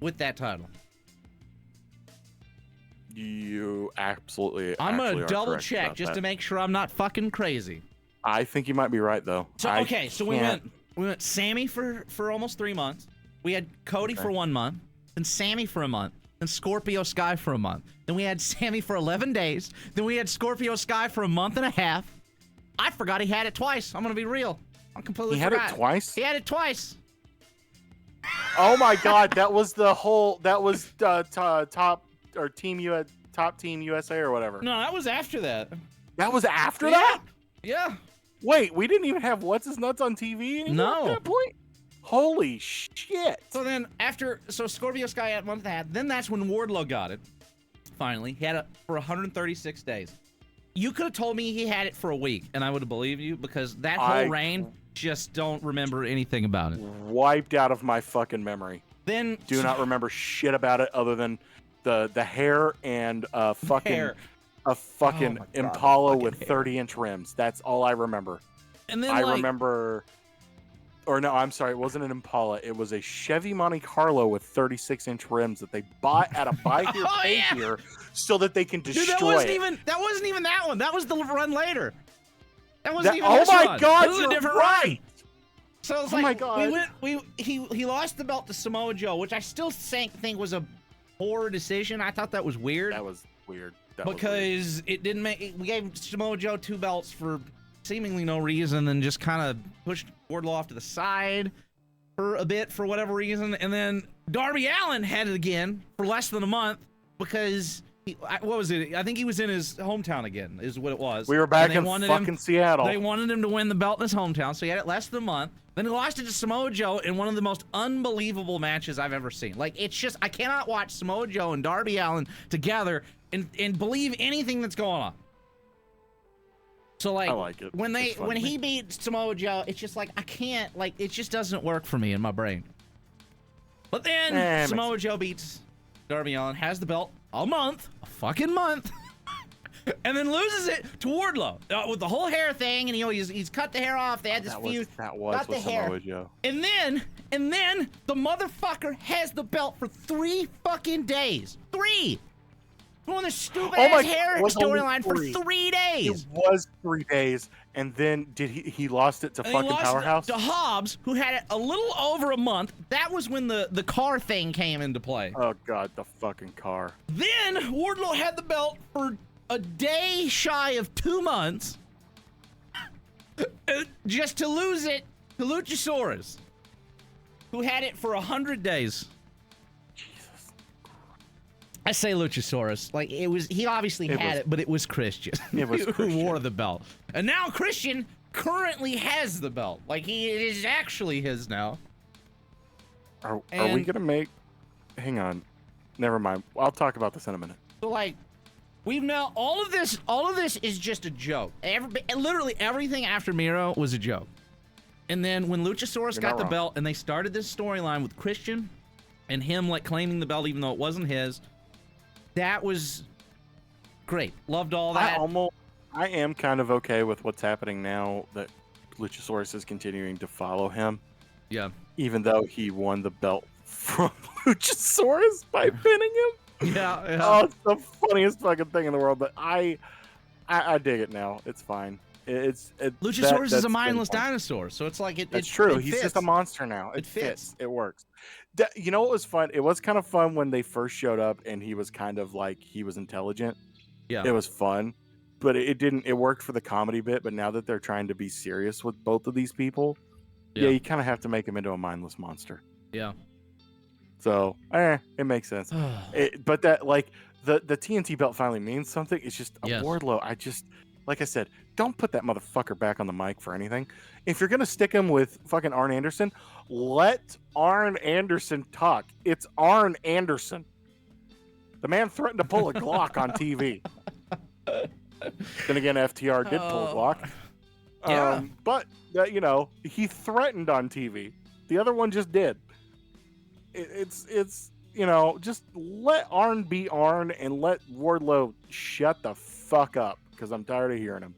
with that title. You absolutely. I'm gonna double check just to make sure I'm not fucking crazy. I think you might be right though. So we went Sammy for almost 3 months. We had Cody for 1 month, then Sammy for a month, then Scorpio Sky for a month. Then we had Sammy for 11 days. Then we had Scorpio Sky for a month and a half. I forgot he had it twice. I'm gonna be real. I completely forgot. He had it twice? He had it twice. Oh my god, that was top Team USA or whatever. No, that was after that. That was after that? Yeah. Wait, we didn't even have What's His Nuts on TV anymore at that point? Holy shit. So then Scorpio Sky had 1 month and a half. Then that's when Wardlow got it. Finally, he had it for 136 days. You could have told me he had it for a week, and I would have believed you because that whole reign, just don't remember anything about it. Wiped out of my fucking memory. Then do not remember shit about it other than the hair and a fucking Impala with 30-inch rims. That's all I remember. And then I remember, or no, I'm sorry, it wasn't an Impala. It was a Chevy Monte Carlo with 36-inch rims that they bought at a buy here, pay here, so that they can destroy. Dude, that wasn't even that one. That was the run later. That wasn't even oh this my run. God, It was a you're different right. run. So it's Oh like my God. he lost the belt to Samoa Joe, which I still think was a poor decision. I thought that was weird. That was weird. Because it didn't make. We gave Samoa Joe 2 belts for seemingly no reason, and just kind of pushed Wardlow off to the side for a bit for whatever reason, and then Darby Allin had it again for less than a month because what was it? I think he was in his hometown again, is what it was. We were back in fucking Seattle. They wanted him to win the belt in his hometown, so he had it less than a month. Then he lost it to Samoa Joe in one of the most unbelievable matches I've ever seen. Like, it's just, I cannot watch Samoa Joe and Darby Allin together and believe anything that's going on. So like, I like it. when he beat Samoa Joe, it's just like, I can't, like, it just doesn't work for me in my brain. But then Samoa Joe beats Darby Allin, has the belt a fucking month, and then loses it to Wardlow with the whole hair thing, and he's cut the hair off. They had this feud. That was with Samoa Joe. And then the motherfucker has the belt for 3 fucking days. 3. Doing this stupid ass hair storyline for 3 days. It was 3 days, and then he lost it to fucking Powerhouse? To Hobbs, who had it a little over a month. That was when the car thing came into play. Oh God, the fucking car. Then Wardlow had the belt for a day shy of 2 months, just to lose it to Luchasaurus, who had it for 100 days. I say Luchasaurus. Like, he obviously had it, but it was Christian. It was who Christian. wore the belt. And now Christian currently has the belt. Like, it is actually his now. Are we gonna make? Hang on. Never mind. I'll talk about this in a minute. So, like, we've now, all of this is just a joke. Literally everything after Miro was a joke. And then when Luchasaurus got the belt and they started this storyline with Christian and him, like, claiming the belt even though it wasn't his, that was great. Loved all that. I am kind of okay with what's happening now that Luchasaurus is continuing to follow him. Yeah. Even though he won the belt from Luchasaurus by pinning him. Yeah. Oh, it's the funniest fucking thing in the world. But I dig it now. It's fine. Luchasaurus is a mindless dinosaur, so it's like That's true. He's just a monster now. It fits. It works. You know what was fun? It was kind of fun when they first showed up and he was kind of like, he was intelligent. Yeah. It was fun, but it worked for the comedy bit. But now that they're trying to be serious with both of these people, you kind of have to make him into a mindless monster. Yeah. So, it makes sense. But that, like, the TNT belt finally means something. It's just a Wardlow. Like I said, don't put that motherfucker back on the mic for anything. If you're going to stick him with fucking Arn Anderson, let Arn Anderson talk. It's Arn Anderson. The man threatened to pull a Glock on TV. Then again, FTR did pull a Glock. Yeah. But, he threatened on TV. The other one just did. It's just let Arn be Arn and let Wardlow shut the fuck up. Because I'm tired of hearing him.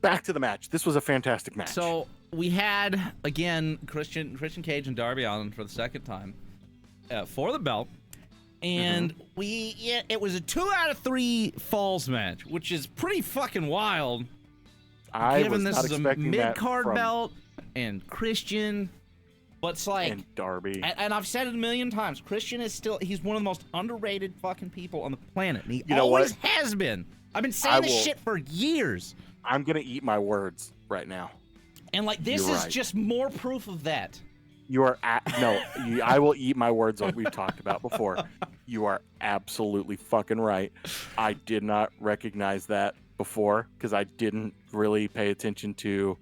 Back to the match. This was a fantastic match. So we had, again, Christian Cage and Darby Allin for the second time for the belt. And it was a 2 out of 3 falls match, which is pretty fucking wild. Given this is a mid-card belt and Christian, but it's like, and Darby. And I've said it a million times, Christian is he's one of the most underrated fucking people on the planet. And he has been. I've been saying this shit for years. I'm going to eat my words right now. And like, this is just more proof of that. You are I will eat my words like we've talked about before. You are absolutely fucking right. I did not recognize that before because I didn't really pay attention to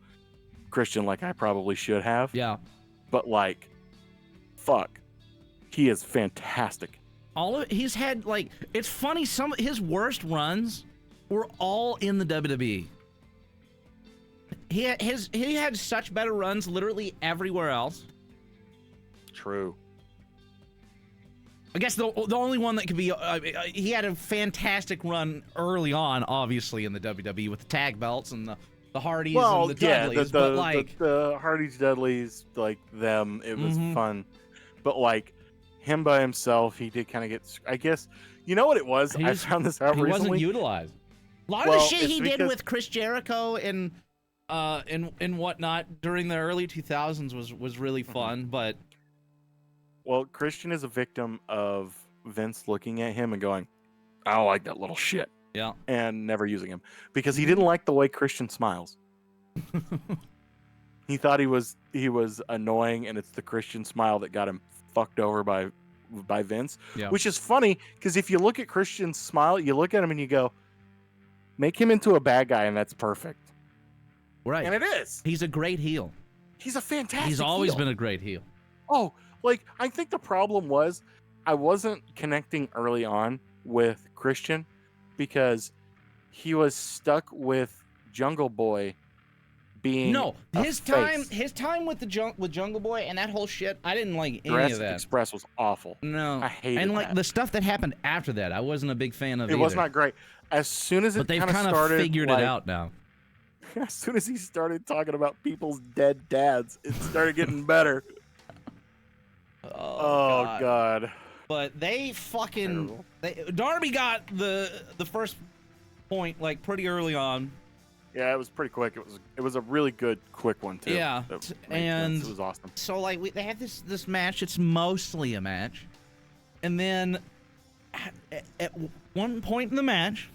Christian like I probably should have. Yeah. But like, fuck. He is fantastic. He's had, like, it's funny, some of his worst runs were all in the WWE. He had such better runs literally everywhere else. True. I guess the only one that could be he had a fantastic run early on, obviously, in the WWE with the tag belts and the the Hardys Well, and the yeah, Dudleys, but like the Hardys, Dudleys, like them, it was fun. But like him by himself, he did kind of get. I guess you know what it was. I found this out he recently. wasn't utilized. A lot of the shit he did with Chris Jericho and whatnot during the early 2000s was really fun, but well, Christian is a victim of Vince looking at him and going, "I don't like that little shit." Yeah. And never using him because he didn't like the way Christian smiles. He thought he was annoying, and it's the Christian smile that got him fucked over by Vince. Yeah. Which is funny because if you look at Christian's smile, you look at him and you go, make him into a bad guy, and that's perfect. Right. And it is. He's a great heel. He's a fantastic He's always heel. been a great heel. Oh, like I think the problem was I wasn't connecting early on with Christian because he was stuck with Jungle Boy being his time with Jungle Boy and that whole shit, I didn't like any Jurassic of that. Express was awful. No, I hated and like that. the stuff that happened after that, I wasn't a big fan of. It was not great. As soon as it they've kind of figured it out now. As soon as he started talking about people's dead dads, it started getting better. Oh God. But they fucking Darby got the first point like pretty early on. Yeah, it was pretty quick. It was a really good quick one too. Yeah, and it was awesome. So like they have this match. It's mostly a match, and then at one point in the match,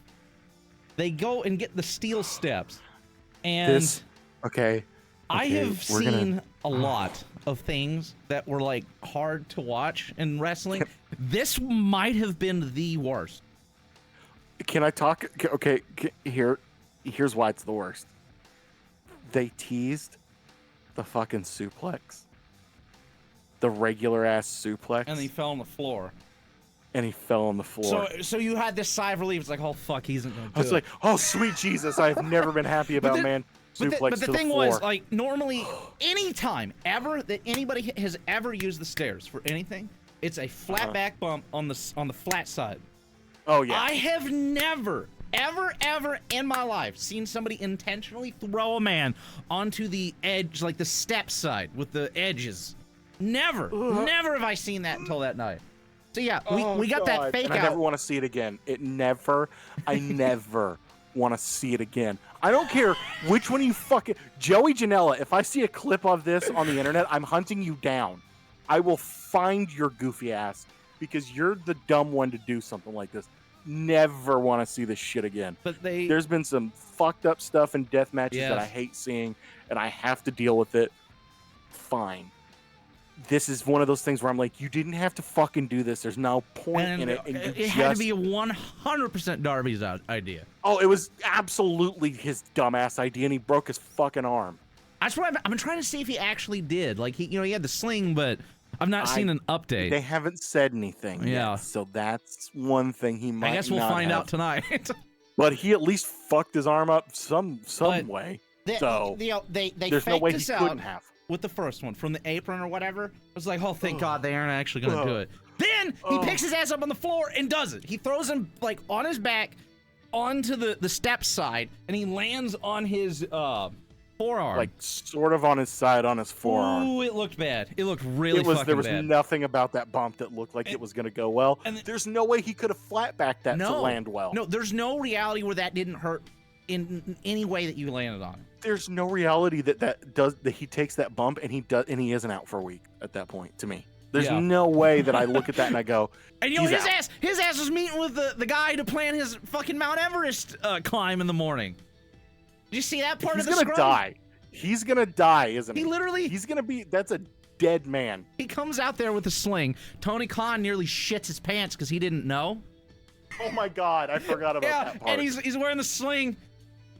they go and get the steel steps, and I have seen a lot of things that were like hard to watch in wrestling. This might have been the worst. Can I talk? Okay, here's why it's the worst. They teased the fucking suplex, the regular ass suplex, and he fell on the floor. So you had this sigh of relief. It's like, oh fuck, he isn't gonna do it. I was like, oh sweet Jesus, I've never been happy about suplex but the to thing the floor. was, like, normally, anytime ever that anybody has ever used the stairs for anything, it's a flat back bump on the flat side. Oh yeah. I have never, ever in my life seen somebody intentionally throw a man onto the edge, like the step side with the edges. Never have I seen that until that night. So yeah, we got that fake and out. I never want to see it again. I never want to see it again. I don't care which one you fucking Joey Janela. If I see a clip of this on the internet, I'm hunting you down. I will find your goofy ass because you're the dumb one to do something like this. Never want to see this shit again. But there's been some fucked up stuff in death matches that I hate seeing, and I have to deal with it. Fine. This is one of those things where I'm like, you didn't have to fucking do this. There's no point in it. And it had to be a 100% Darby's idea. Oh, it was absolutely his dumbass idea, and he broke his fucking arm. That's what I've been trying to see if he actually did. Like he had the sling, but I've not seen an update. They haven't said anything yet, so that's one thing he might. I guess we'll find out tonight. But he at least fucked his arm up some way. They there's no way he couldn't have. With the first one from the apron or whatever, I was like, oh, thank God they aren't actually gonna do it. Then he picks his ass up on the floor and does it. He throws him like on his back onto the step side, and he lands on his forearm. Like sort of on his side, on his forearm. Ooh, it looked bad. It looked really fucking bad. There was nothing about that bump that looked like it was gonna go well. And there's no way he could have flat backed that to land well. No, there's no reality where that didn't hurt in any way that you landed on. There's no reality that he takes that bump and he isn't out for a week at that point. To me, there's no way that I look at that and I go, and his ass was meeting with the guy to plan his fucking Mount Everest climb in the morning. Did you see that part of the scrum? He's gonna die. He's gonna die, isn't he? He literally. He's gonna be. That's a dead man. He comes out there with a sling. Tony Khan nearly shits his pants because he didn't know. Oh my God, I forgot about that part. And he's wearing the sling.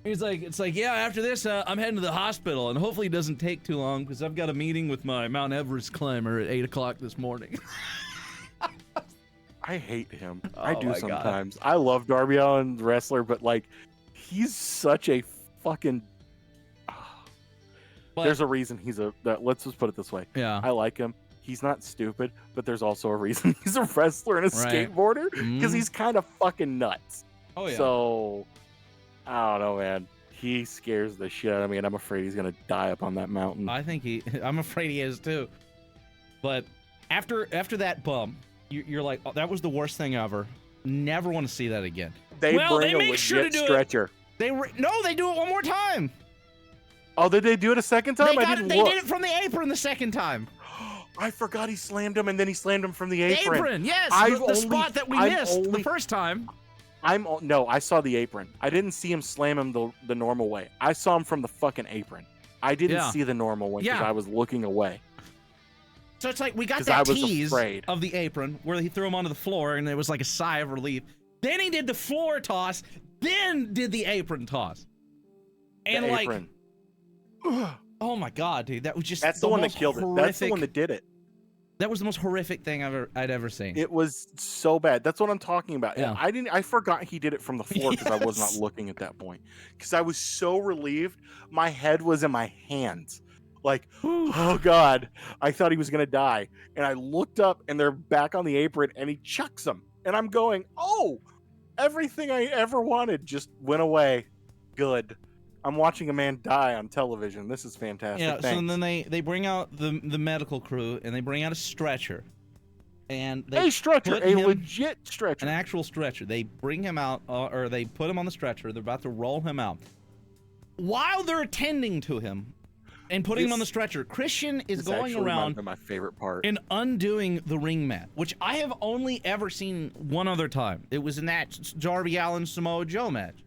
He's like, it's like, yeah, after this, I'm heading to the hospital, and hopefully it doesn't take too long because I've got a meeting with my Mount Everest climber at 8 o'clock this morning. I hate him. I do sometimes. God. I love Darby Allin, wrestler, but like, he's such a fucking. There's a reason let's just put it this way. Yeah. I like him. He's not stupid, but there's also a reason he's a wrestler and a skateboarder because he's kind of fucking nuts. Oh yeah. So. I don't know, man. he scares the shit out of me, and I'm afraid he's gonna die up on that mountain. I'm afraid he is too. But after that bump, you're like, oh, that was the worst thing ever. Never want to see that again. They bring a legit stretcher. They do it one more time. Oh, did they do it a second time? They did it from the apron the second time. I forgot he slammed him, and then he slammed him from the apron. The apron, yes. The spot that we missed the first time. No, I saw the apron. I didn't see him slam him the normal way. I saw him from the fucking apron. I didn't see the normal one because I was looking away. So it's like we got that tease of the apron where he threw him onto the floor, and it was like a sigh of relief. Then he did the floor toss, then did the apron toss. And the like, apron. Oh my god, dude, that was just that's the one that killed it. That's the one that did it. That was the most horrific thing I'd ever seen. It was so bad. That's what I'm talking about. Yeah. I forgot he did it from the floor because I was not looking at that point. Because I was so relieved. My head was in my hands. Like, oh god, I thought he was gonna die. And I looked up and they're back on the apron and he chucks him. And I'm going, oh, everything I ever wanted just went away. Good. I'm watching a man die on television. This is fantastic. Yeah, Thanks. so then they bring out the medical crew and they bring out a stretcher. And they legit stretcher. An actual stretcher. They bring him out, or they put him on the stretcher. They're about to roll him out. While they're attending to him and putting him on the ststretcher, Christian is going around my favorite part and undoing the ring mat, which I have only ever seen one other time. It was in that Darby Allin Samoa Joe match.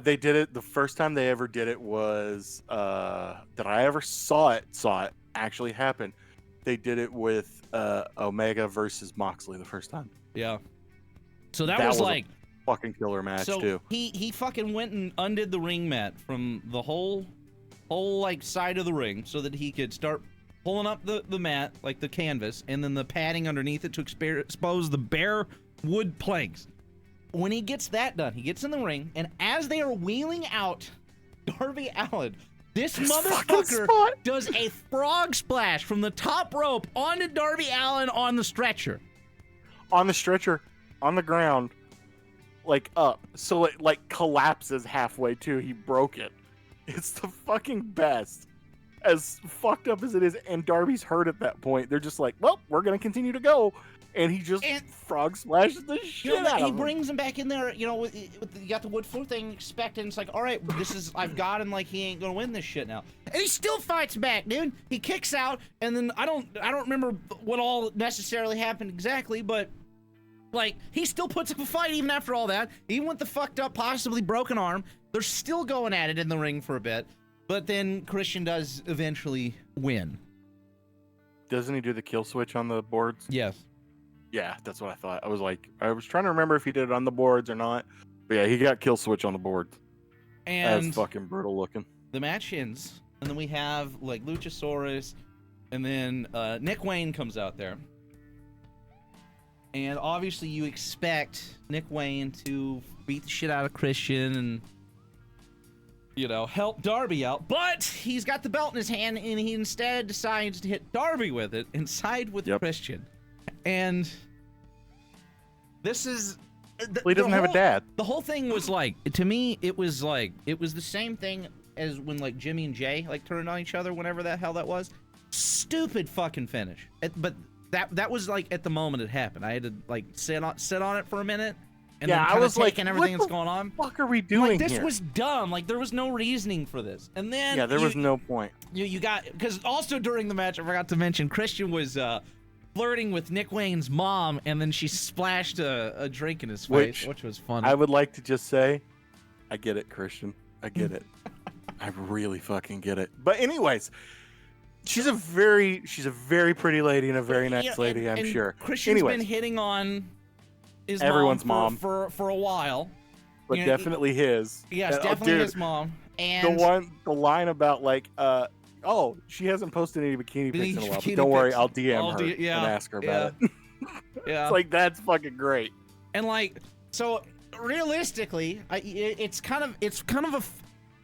They did it. The first time they ever did it was that I ever saw it actually happen. They did it with Omega versus Moxley the first time. Yeah. So that was like a fucking killer match too. He fucking went and undid the ring mat from the whole like side of the ring so that he could start pulling up the mat, like the canvas, and then the padding underneath it to expose the bare wood planks. When he gets that done, he gets in the ring, and as they are wheeling out Darby Allin, this motherfucker does a frog splash from the top rope onto Darby Allin on the stretcher. On the stretcher, on the ground, like up. So it like collapses halfway too. He broke it. It's the fucking best. As fucked up as it is, and Darby's hurt at that point. They're just like, well, we're going to continue to go. And he just frog splashes the shit out of him. He brings him back in there, you got the wood floor thing expected. It's like, all right, I've got him, like, he ain't gonna win this shit now. And he still fights back, dude. He kicks out, and then I don't remember what all necessarily happened exactly, but like, he still puts up a fight even after all that. Even with the fucked up, possibly broken arm, they're still going at it in the ring for a bit. But then Christian does eventually win. Doesn't he do the kill switch on the boards? Yes. Yeah, that's what I thought. I was trying to remember if he did it on the boards or not. But yeah, he got kill switch on the boards. And that's fucking brutal looking. The match ends, and then we have like Luchasaurus, and then Nick Wayne comes out there. And obviously you expect Nick Wayne to beat the shit out of Christian and, help Darby out. But he's got the belt in his hand, and he instead decides to hit Darby with it and side with Christian. And this is... he doesn't have a dad. The whole thing was like, to me, it was the same thing as when like Jimmy and Jay like turned on each other whenever the hell that was. Stupid fucking finish. But that was like at the moment it happened. I had to like sit on it for a minute. And then I was like, everything that's going on. What the fuck are we doing here? This was dumb. Like, there was no reasoning for this. And then there was no point. You got, because also during the match, I forgot to mention, Christian was flirting with Nick Wayne's mom, and then she splashed a drink in his face, which was funny. I would like to just say, I get it, Christian. I get it. I really fucking get it. But anyways, she's a very pretty lady and a very nice lady, I'm sure. Christian's been hitting on his everyone's mom for a while. But definitely his. Yes, definitely his mom. And the line about like oh, she hasn't posted any bikini pics in a while, but don't worry, I'll DM her and ask her about it. Yeah. It's like, that's fucking great. And like, so realistically, it's kind of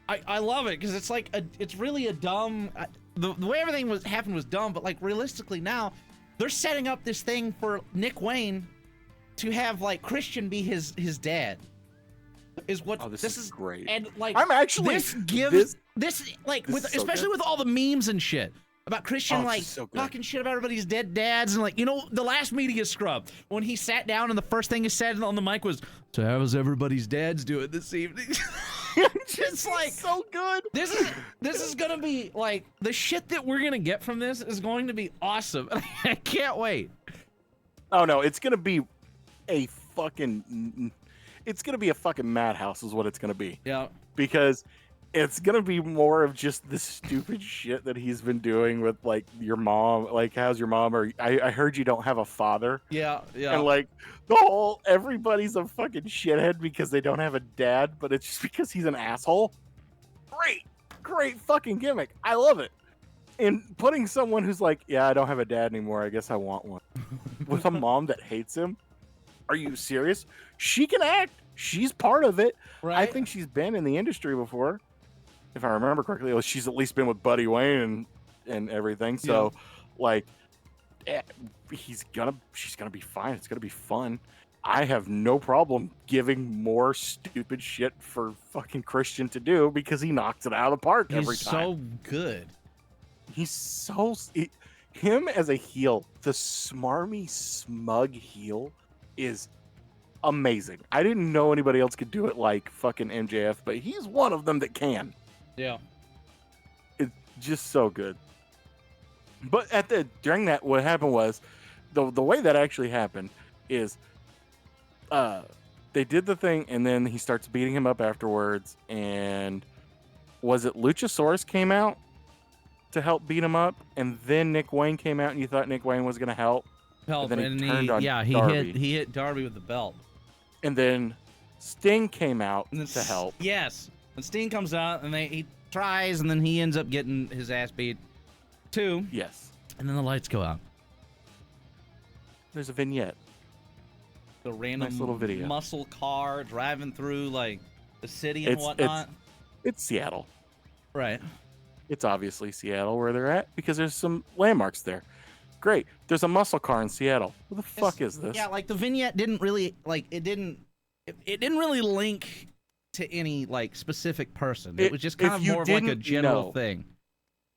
I love it because it's like it's really a dumb. The way everything happened was dumb, but like realistically now, they're setting up this thing for Nick Wayne to have like Christian be his dad. is what Oh, this is great. And like, I'm actually this gives this like this with is so especially good. with all the memes and shit about Christian this like is so good. talking shit about everybody's dead dads and like, you know, the last media scrub when he sat down and the first thing he said on the mic was, "So how was everybody's dads doing this evening?" It's like so good. This is gonna be like the shit that we're gonna get from this is going to be awesome. I can't wait. Oh no, it's gonna be a fucking madhouse is what it's gonna be. Yeah. Because it's gonna be more of just the stupid shit that he's been doing with like your mom, like how's your mom, or I heard you don't have a father. Yeah. And like the whole everybody's a fucking shithead because they don't have a dad, but it's just because he's an asshole. Great fucking gimmick. I love it. And putting someone who's like, yeah, I don't have a dad anymore, I guess I want one, with a mom that hates him. Are you serious? She can act. She's part of it. Right. I think she's been in the industry before. If I remember correctly, she's at least been with Buddy Wayne and everything. So, like, she's gonna be fine. It's gonna be fun. I have no problem giving more stupid shit for fucking Christian to do because he knocks it out of the park every time. He's so good. He's him as a heel, the smarmy, smug heel is amazing. I didn't know anybody else could do it like fucking MJF, but he's one of them that can. Yeah. It's just so good. But during that, what happened was the way that actually happened is they did the thing and then he starts beating him up afterwards, and was it Luchasaurus came out to help beat him up, and then Nick Wayne came out and you thought Nick Wayne was going to help. And then he turned on Darby. He hit Darby with the belt. And then Sting came out to help. Yes. And Sting comes out and he tries and then he ends up getting his ass beat too. Yes. And then the lights go out. There's a vignette. The random nice little video. Muscle car driving through like the city and whatnot. It's Seattle. Right. It's obviously Seattle where they're at because there's some landmarks there. Great. There's a muscle car in Seattle. What the fuck is this? Yeah, like the vignette didn't really it didn't really link to any like specific person. It was just kind of more of like a general thing.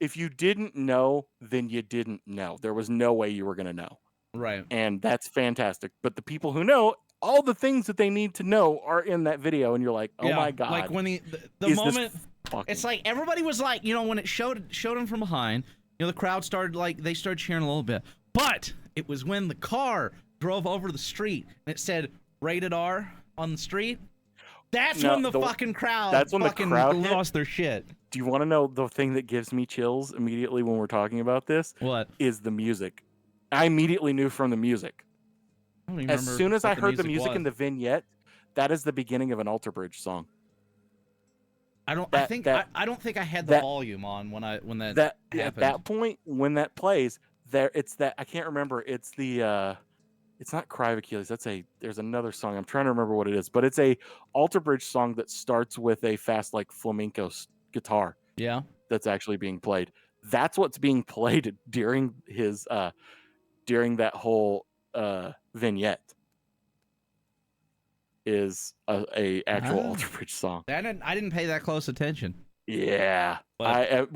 If you didn't know, then you didn't know. There was no way you were going to know. Right. And that's fantastic. But the people who know, all the things that they need to know are in that video, and you're like, oh my God. Like when the moment, it's like everybody was like, you know, when it showed him from behind, you know, the crowd started they started cheering a little bit. But it was when the car drove over the street and it said rated R on the street. That's when the fucking crowd lost their shit. Do you want to know the thing that gives me chills immediately when we're talking about this? What? Is the music. I immediately knew from the music. As soon as I heard the music in the vignette, that is the beginning of an Alter Bridge song. I don't think I had the volume on when that happened. At that point when that plays, I can't remember. It's the it's not Cry of Achilles. There's another song. I'm trying to remember what it is, but it's a Alter Bridge song that starts with a fast like flamenco guitar. Yeah. That's actually being played. That's what's being played during his during that whole vignette is a actual Alter Bridge song. I didn't pay that close attention. Yeah. But...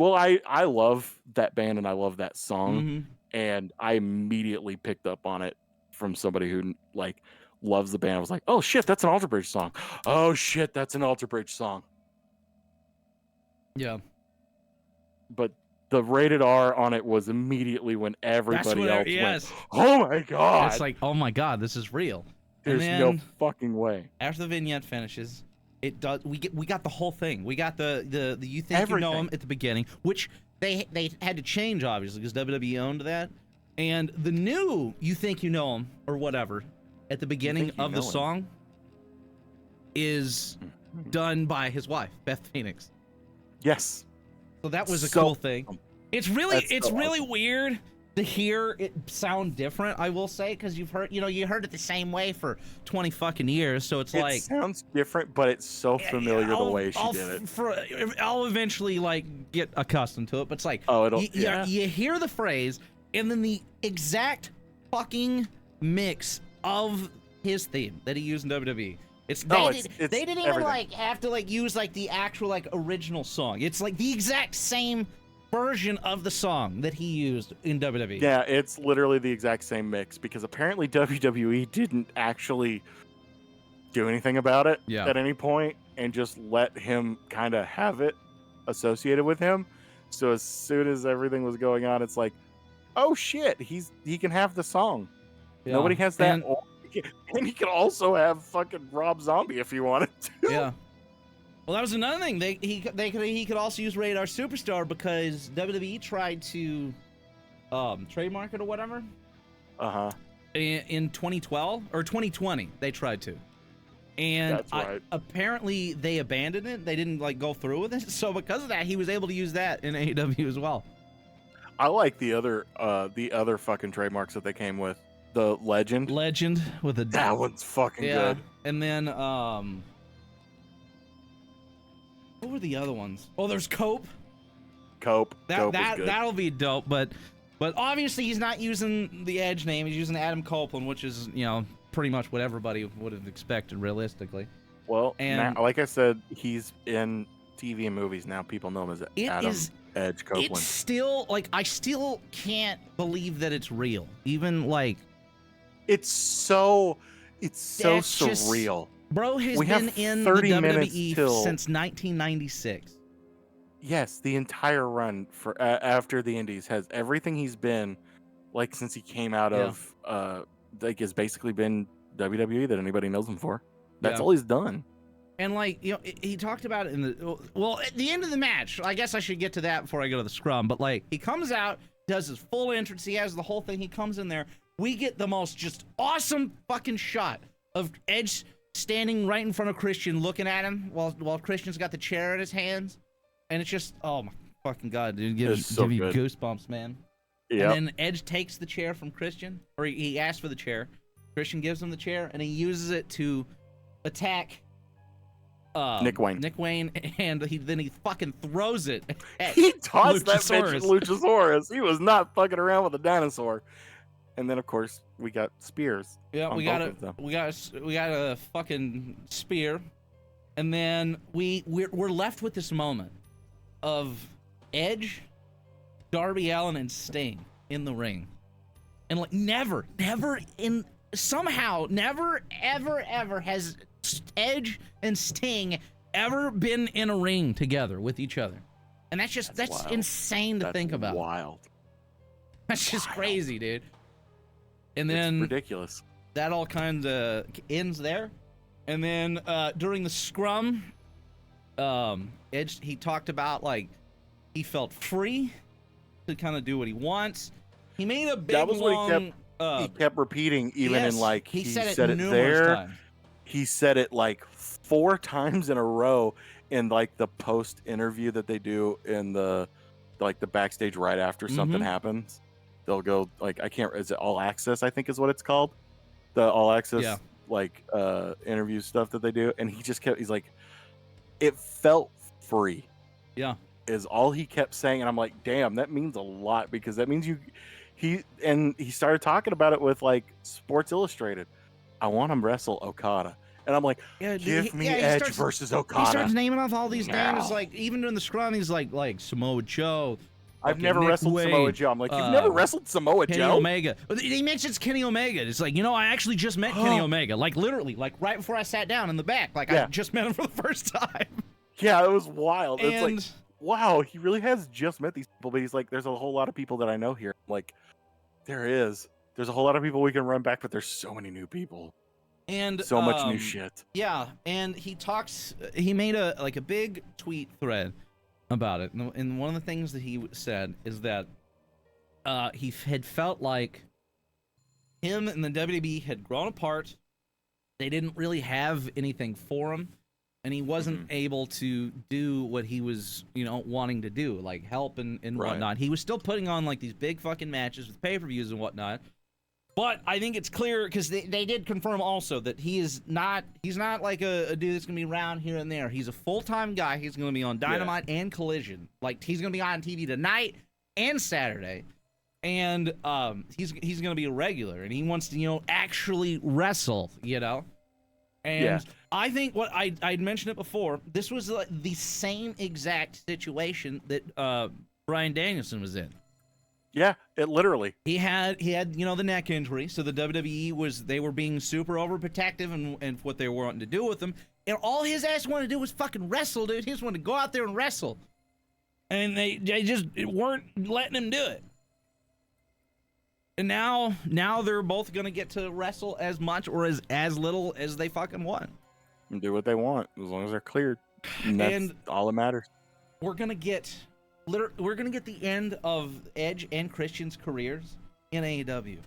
I love that band and I love that song, and I immediately picked up on it from somebody who like loves the band. I was like, oh shit, that's an Alter Bridge song. Oh shit, that's an Alter Bridge song. Yeah. But the rated R on it was immediately when everybody else went, oh my God. It's like, oh my God, this is real. There's no fucking way. After the vignette finishes, it does. We got the whole thing. We got the you think you know him at the beginning, which they had to change obviously because WWE owned that. And the new you think you know him or whatever at the beginning of the song is done by his wife, Beth Phoenix. Yes. So that was a cool thing. It's really weird to hear it sound different, I will say, because you heard it the same way for 20 fucking years, so it sounds different, but it's so familiar the way she did it. I'll eventually get accustomed to it, but it's like you hear the phrase and then the exact fucking mix of his theme that he used in WWE They didn't even everything. like have to like use like the actual like original song. It's like the exact same version of the song that he used in WWE. Yeah, it's literally the exact same mix because apparently WWE didn't actually do anything about it at any point and just let him kind of have it associated with him. So as soon as everything was going on, it's like, oh shit, he can have the song. Yeah. Nobody has that. And he could also have fucking Rob Zombie if he wanted to. Yeah. Well, that was another thing. He could also use Radar Superstar because WWE tried to trademark it or whatever. In 2012 or 2020, they tried to, and that's right. Apparently they abandoned it. They didn't like go through with it. So because of that, he was able to use that in AEW as well. I like the other fucking trademarks that they came with. The Legend with a that one's fucking good. And then what were the other ones? Oh, there's Cope. Cope is good. That'll be dope. But obviously he's not using the Edge name. He's using Adam Copeland, which is pretty much what everybody would have expected realistically. Well, and like I said, he's in TV and movies now. People know him as Adam Edge Copeland. It's still like I still can't believe that it's real. Even like. It's so surreal. Bro has been in the WWE since 1996. Yes, the entire run for after the Indies has everything he's been like since he came out of like has basically been WWE that anybody knows him for. That's all he's done. And like he talked about it in at the end of the match. I guess I should get to that before I go to the scrum. But like he comes out, does his full entrance, he has the whole thing. He comes in there. We get the most just awesome fucking shot of Edge standing right in front of Christian, looking at him while Christian's got the chair in his hands, and it's just oh my fucking god, dude, give you goosebumps, man. Yeah. And then Edge takes the chair from Christian, or he asks for the chair. Christian gives him the chair, and he uses it to attack Nick Wayne, and then he fucking throws it. He tossed that bitch at Luchasaurus. He was not fucking around with a dinosaur. And then, of course, we got spears. Yeah, we got a fucking spear, and then we're left with this moment of Edge, Darby Allin, and Sting in the ring, and like never ever has Edge and Sting ever been in a ring together with each other, and that's insane to think about. Wild. That's just crazy, dude. And then it's ridiculous. That all kind of ends there. And then during the scrum, Edge, he talked about like he felt free to kind of do what he wants. He made a big long. He kept repeating, even in like he said it there. Times. He said it like 4 times in a row in like the post interview that they do in the backstage right after something happens. They'll go like is it All Access? I think is what it's called, the All Access interview stuff that they do. And he's like, it felt free. Yeah, is all he kept saying, and I'm like, damn, that means a lot because that means he started talking about it with like Sports Illustrated. I want him to wrestle Okada. And I'm like, give me Edge versus Okada. He starts naming off all these names, like even during the scrum, he's like Samoa Joe. I've never wrestled Samoa Joe. I'm like, you've never wrestled Samoa Joe? Kenny Omega. He mentions Kenny Omega. It's like, I actually just met Kenny Omega. Like, literally, like right before I sat down in the back. Like, I just met him for the first time. Yeah, it was wild. And it's like, wow, he really has just met these people. But he's like, there's a whole lot of people that I know here. Like, there is. There's a whole lot of people we can run back, but there's so many new people. And so much new shit. Yeah, and he made a big tweet thread about it, and one of the things that he said is that he had felt like him and the WWE had grown apart. They didn't really have anything for him, and he wasn't able to do what he was, wanting to do, like help and whatnot. He was still putting on like these big fucking matches with pay-per-views and whatnot. But I think it's clear because they did confirm also that he's not like a dude that's gonna be around here and there. He's a full-time guy. He's gonna be on Dynamite and Collision. Like he's gonna be on TV tonight and Saturday, and he's gonna be a regular. And he wants to actually wrestle. And Yeah. I think what I'd mentioned it before, this was like the same exact situation that Bryan Danielson was in. Yeah, it literally. He had the neck injury, so the WWE they were being super overprotective and what they were wanting to do with him. And all his ass wanted to do was fucking wrestle, dude. He just wanted to go out there and wrestle. And they just weren't letting him do it. And now they're both gonna get to wrestle as much or as little as they fucking want. And do what they want as long as they're cleared. And that's all that matters. We're gonna get the end of Edge and Christian's careers in AEW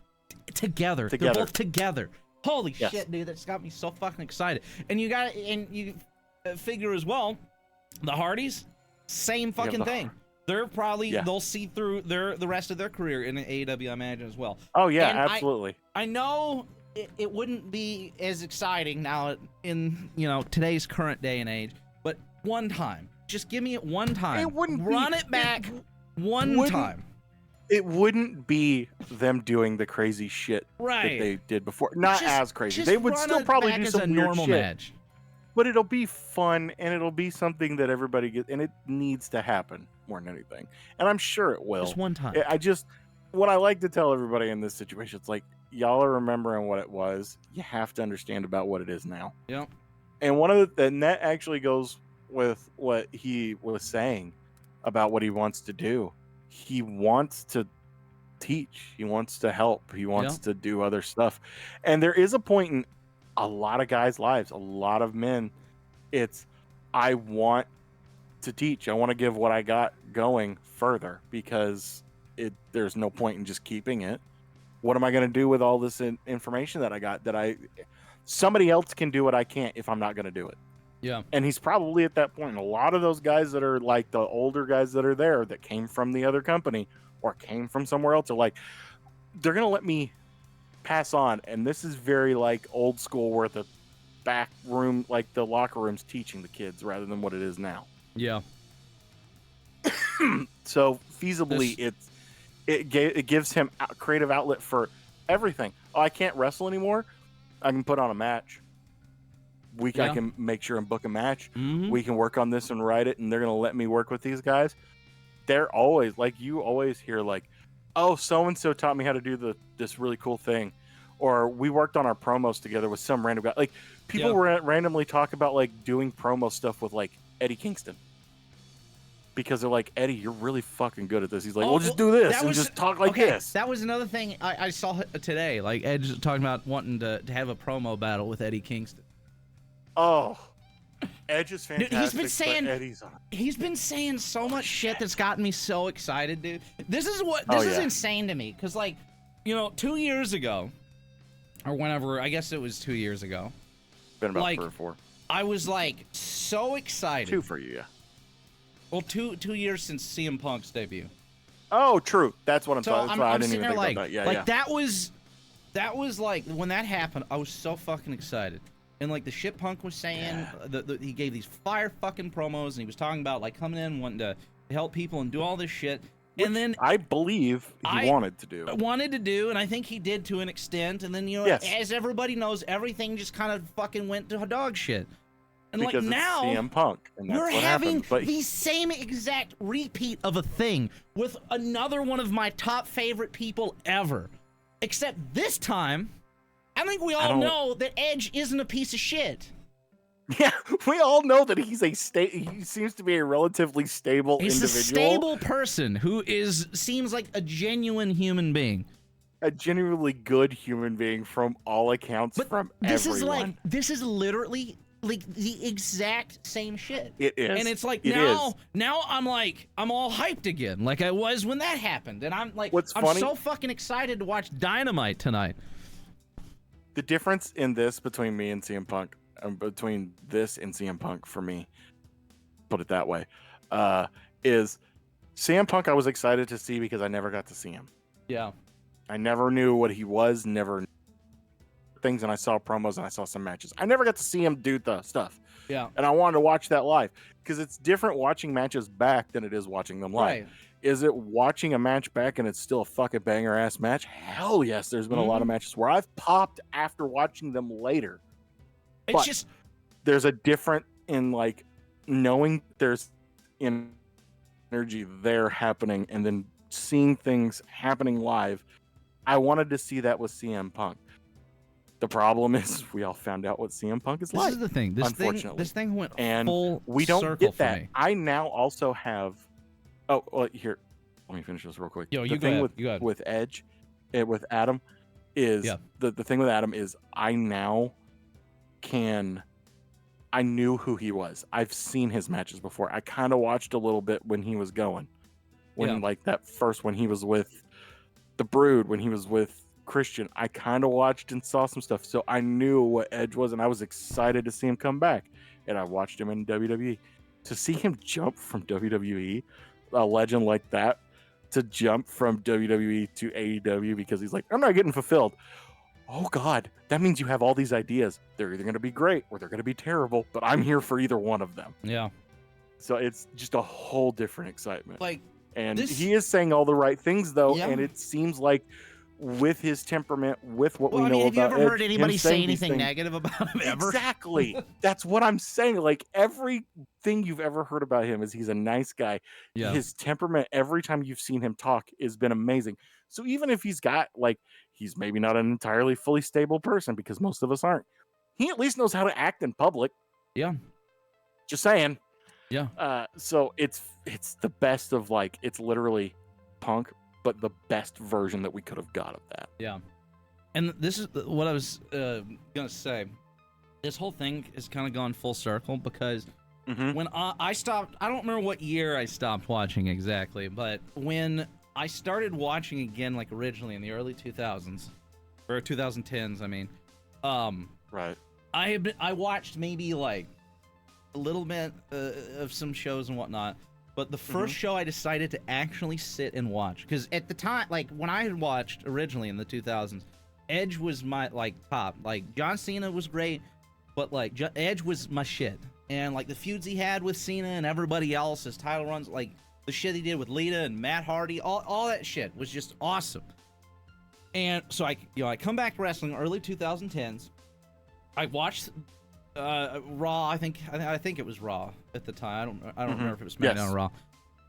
together. They're both together. Holy shit, dude! That's got me so fucking excited. And you figure as well, the Hardys, same fucking thing. They're probably they'll see through the rest of their career in AEW, I imagine, as well. Oh yeah, and absolutely. I know it wouldn't be as exciting now in today's current day and age, but one time, just give me it one time. It wouldn't run it back one time. It wouldn't be them doing the crazy shit that they did before. Not as crazy. They would still probably do some weird shit. Match. But it'll be fun, and it'll be something that everybody gets, and it needs to happen more than anything. And I'm sure it will. Just one time. What I like to tell everybody in this situation, it's like, y'all are remembering what it was. You have to understand about what it is now. Yep. And and that actually goes with what he was saying about what he wants to do. He wants to teach. He wants to help. He wants to do other stuff. And there is a point in a lot of guys' lives, a lot of men, I want to teach. I want to give what I got going further because there's no point in just keeping it. What am I going to do with all this information that I got somebody else can do what I can't if I'm not going to do it. Yeah. And he's probably at that point. A lot of those guys that are like the older guys that are there that came from the other company or came from somewhere else are like, they're going to let me pass on. And this is very like old school where the back room, like the locker room's teaching the kids rather than what it is now. Yeah. So feasibly it gives him a creative outlet for everything. Oh, I can't wrestle anymore. I can put on a match. I can make sure and book a match. Mm-hmm. We can work on this and write it, and they're going to let me work with these guys. They're always, like, you always hear, like, oh, so-and-so taught me how to do this really cool thing. Or we worked on our promos together with some random guy. Like, people randomly talk about, like, doing promo stuff with, like, Eddie Kingston. Because they're like, Eddie, you're really fucking good at this. He's like, well, just do this and just talk like this. That was another thing I saw today. Like, Edge talking about wanting to have a promo battle with Eddie Kingston. Oh, Edge is fantastic. Dude, he's been saying so much shit that's gotten me so excited, dude. This is insane to me because, like, 2 years ago, or whenever, I guess it was 2 years ago. Been about 3 or 4. I was like so excited. 2 for you, yeah. Well, 2 years since CM Punk's debut. Oh, true. That's what I'm talking about. I didn't even think about that. Yeah. That was like when that happened. I was so fucking excited. And like the shit Punk was saying, he gave these fire fucking promos, and he was talking about like coming in, wanting to help people and do all this shit. Which and then I believe he wanted to do, and I think he did to an extent. And then as everybody knows, everything just kind of fucking went to dog shit. And because like now, it's CM Punk, and that's we're what having happens. the same exact repeat of a thing with another one of my top favorite people ever. Except this time, I think we all know that Edge isn't a piece of shit. Yeah, we all know that he seems to be a relatively stable individual. He's a stable person who seems like a genuine human being. A genuinely good human being from all accounts, from everyone. This is literally like the exact same shit. It is. And it's like now I'm all hyped again, like I was when that happened. And I'm like, I'm so fucking excited to watch Dynamite tonight. The difference in this between me and CM Punk, between this and CM Punk for me, put it that way, is CM Punk I was excited to see because I never got to see him. Yeah. I never knew what he was, things, and I saw promos and I saw some matches. I never got to see him do the stuff. Yeah. And I wanted to watch that live because it's different watching matches back than it is watching them live. Right. Is it watching a match back and it's still a fucking banger ass match? Hell yes. There's been a lot of matches where I've popped after watching them later It's But just there's a different in like knowing there's energy there happening and then seeing things happening live. I wanted to see that with CM Punk. The problem is we all found out what CM Punk is like. This is the thing. Unfortunately, This thing went and full we don't circle get for that. me. I now also have. Oh, well, here. Let me finish this real quick. Yo, the you thing go ahead. with Edge, with Adam, is the thing with Adam is I now can. I knew who he was. I've seen his matches before. I kind of watched a little bit when he was going, like that first when he was with the Brood, when he was with Christian. I kind of watched and saw some stuff, so I knew what Edge was, and I was excited to see him come back. And I watched him in WWE. To see him jump from WWE, a legend like that, to jump from WWE to AEW because he's like, I'm not getting fulfilled. Oh God, that means you have all these ideas. They're either going to be great or they're going to be terrible, but I'm here for either one of them. Yeah. So it's just a whole different excitement. Like, and he is saying all the right things though, and it seems like with his temperament, with what we know have about you ever Edge, heard anybody say anything things, negative about him ever? Exactly. That's what I'm saying. Like everything you've ever heard about him is he's a nice guy. Yeah. His temperament, every time you've seen him talk, has been amazing. So even if he's got he's maybe not an entirely fully stable person because most of us aren't, he at least knows how to act in public. Yeah. Just saying. Yeah. So it's the best of it's literally Punk, but the best version that we could have got of that. Yeah. And this is what I was gonna say. This whole thing is kind of gone full circle because when I stopped, I don't remember what year I stopped watching exactly, but when I started watching again, originally in the early 2000s or 2010s, I mean, right. I watched maybe a little bit of some shows and whatnot, but the first show I decided to actually sit and watch, because at the time, when I had watched originally in the 2000s, Edge was my top. John Cena was great, but Edge was my shit. And the feuds he had with Cena and everybody else, his title runs, the shit he did with Lita and Matt Hardy, all that shit was just awesome. And so I come back to wrestling early 2010s. I watched Raw. I think it was Raw at the time. I don't remember if it was SmackDown or Raw.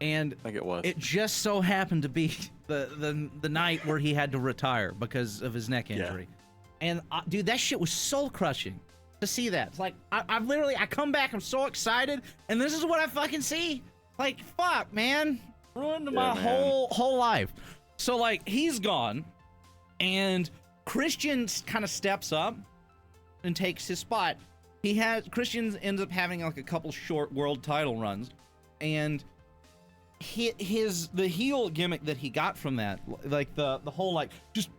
And I think it was. It just so happened to be the night where he had to retire because of his neck injury. Yeah. And dude, that shit was soul crushing to see that. It's I come back, I'm so excited, and this is what I fucking see. Fuck, man, ruined my whole life. So he's gone, and Christian kind of steps up and takes his spot. Christian ends up having a couple short world title runs, and the heel gimmick that he got from that, the whole just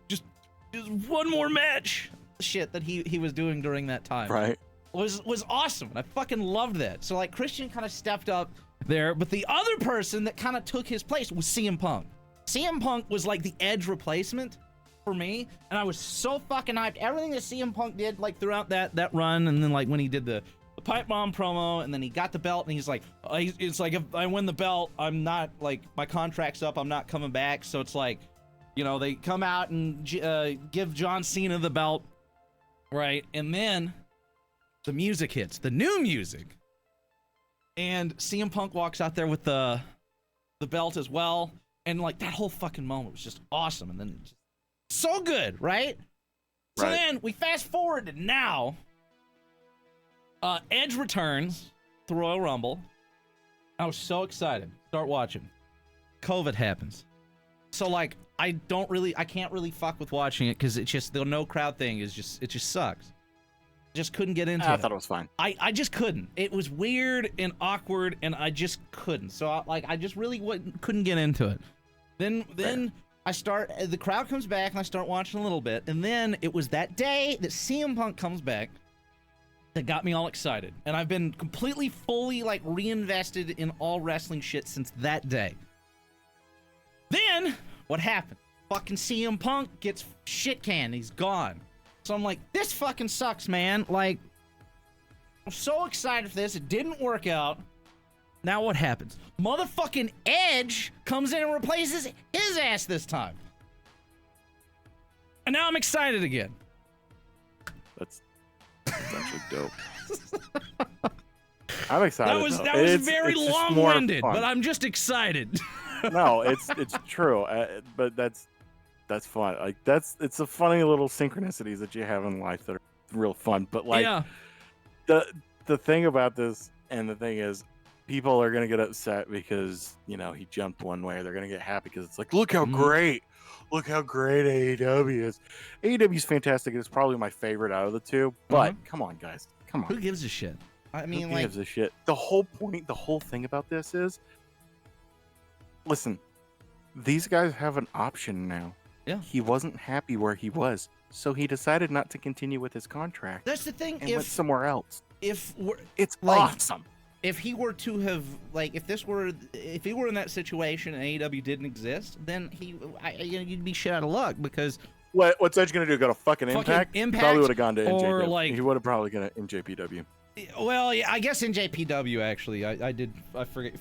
one more match shit that he was doing during that time, right, was awesome. I fucking loved that. So Christian kind of stepped up there, but the other person that kind of took his place was CM Punk. CM Punk was the Edge replacement for me, and I was so fucking hyped. Everything that CM Punk did throughout that run, and then when he did the pipe bomb promo, and then he got the belt, and he's it's if I win the belt, I'm not my contract's up, I'm not coming back. So it's they come out and give John Cena the belt, right? And then the music hits, the new music, and CM Punk walks out there with the belt as well, and that whole fucking moment was just awesome, and then so good, right? So then we fast forward to now. Edge returns to Royal Rumble. I was so excited. Start watching. COVID happens. So I can't really fuck with watching it because it's just the no crowd thing it just sucks. Just couldn't get into it. I thought it was fine. I just couldn't. It was weird and awkward, and I just couldn't. So I just really couldn't get into it. Then the crowd comes back and I start watching a little bit, and then it was that day that CM Punk comes back that got me all excited, and I've been completely, fully reinvested in all wrestling shit since that day. Then what happened? Fucking CM Punk gets shit canned. He's gone. So I'm this fucking sucks, man. I'm so excited for this. It didn't work out. Now what happens? Motherfucking Edge comes in and replaces his ass this time. And now I'm excited again. That's actually actually dope. I'm excited. That was very it's just long-winded, more fun. but I'm just excited. No, it's true, but that's fun. Like it's a funny little synchronicities that you have in life that are real fun. But like Yeah. the thing about this, and the thing is, people are gonna get upset because he jumped one way. They're gonna get happy because it's like, look how great AEW is. AEW is fantastic. It's probably my favorite out of the two. But come on, guys, come on. Who gives a shit? I mean, Who gives a shit? The whole point, the whole thing about this is, listen, these guys have an option now. Yeah. He wasn't happy where he was, so he decided not to continue with his contract. That's the thing. And went somewhere else. It's awesome. If he were to have, like, if he were in that situation and AEW didn't exist, then you'd be shit out of luck because. What's Edge gonna do? Go to fucking Impact? Probably would have gone to NJPW. Or like, he would have probably gone to NJPW. Well, yeah, I guess NJPW actually. I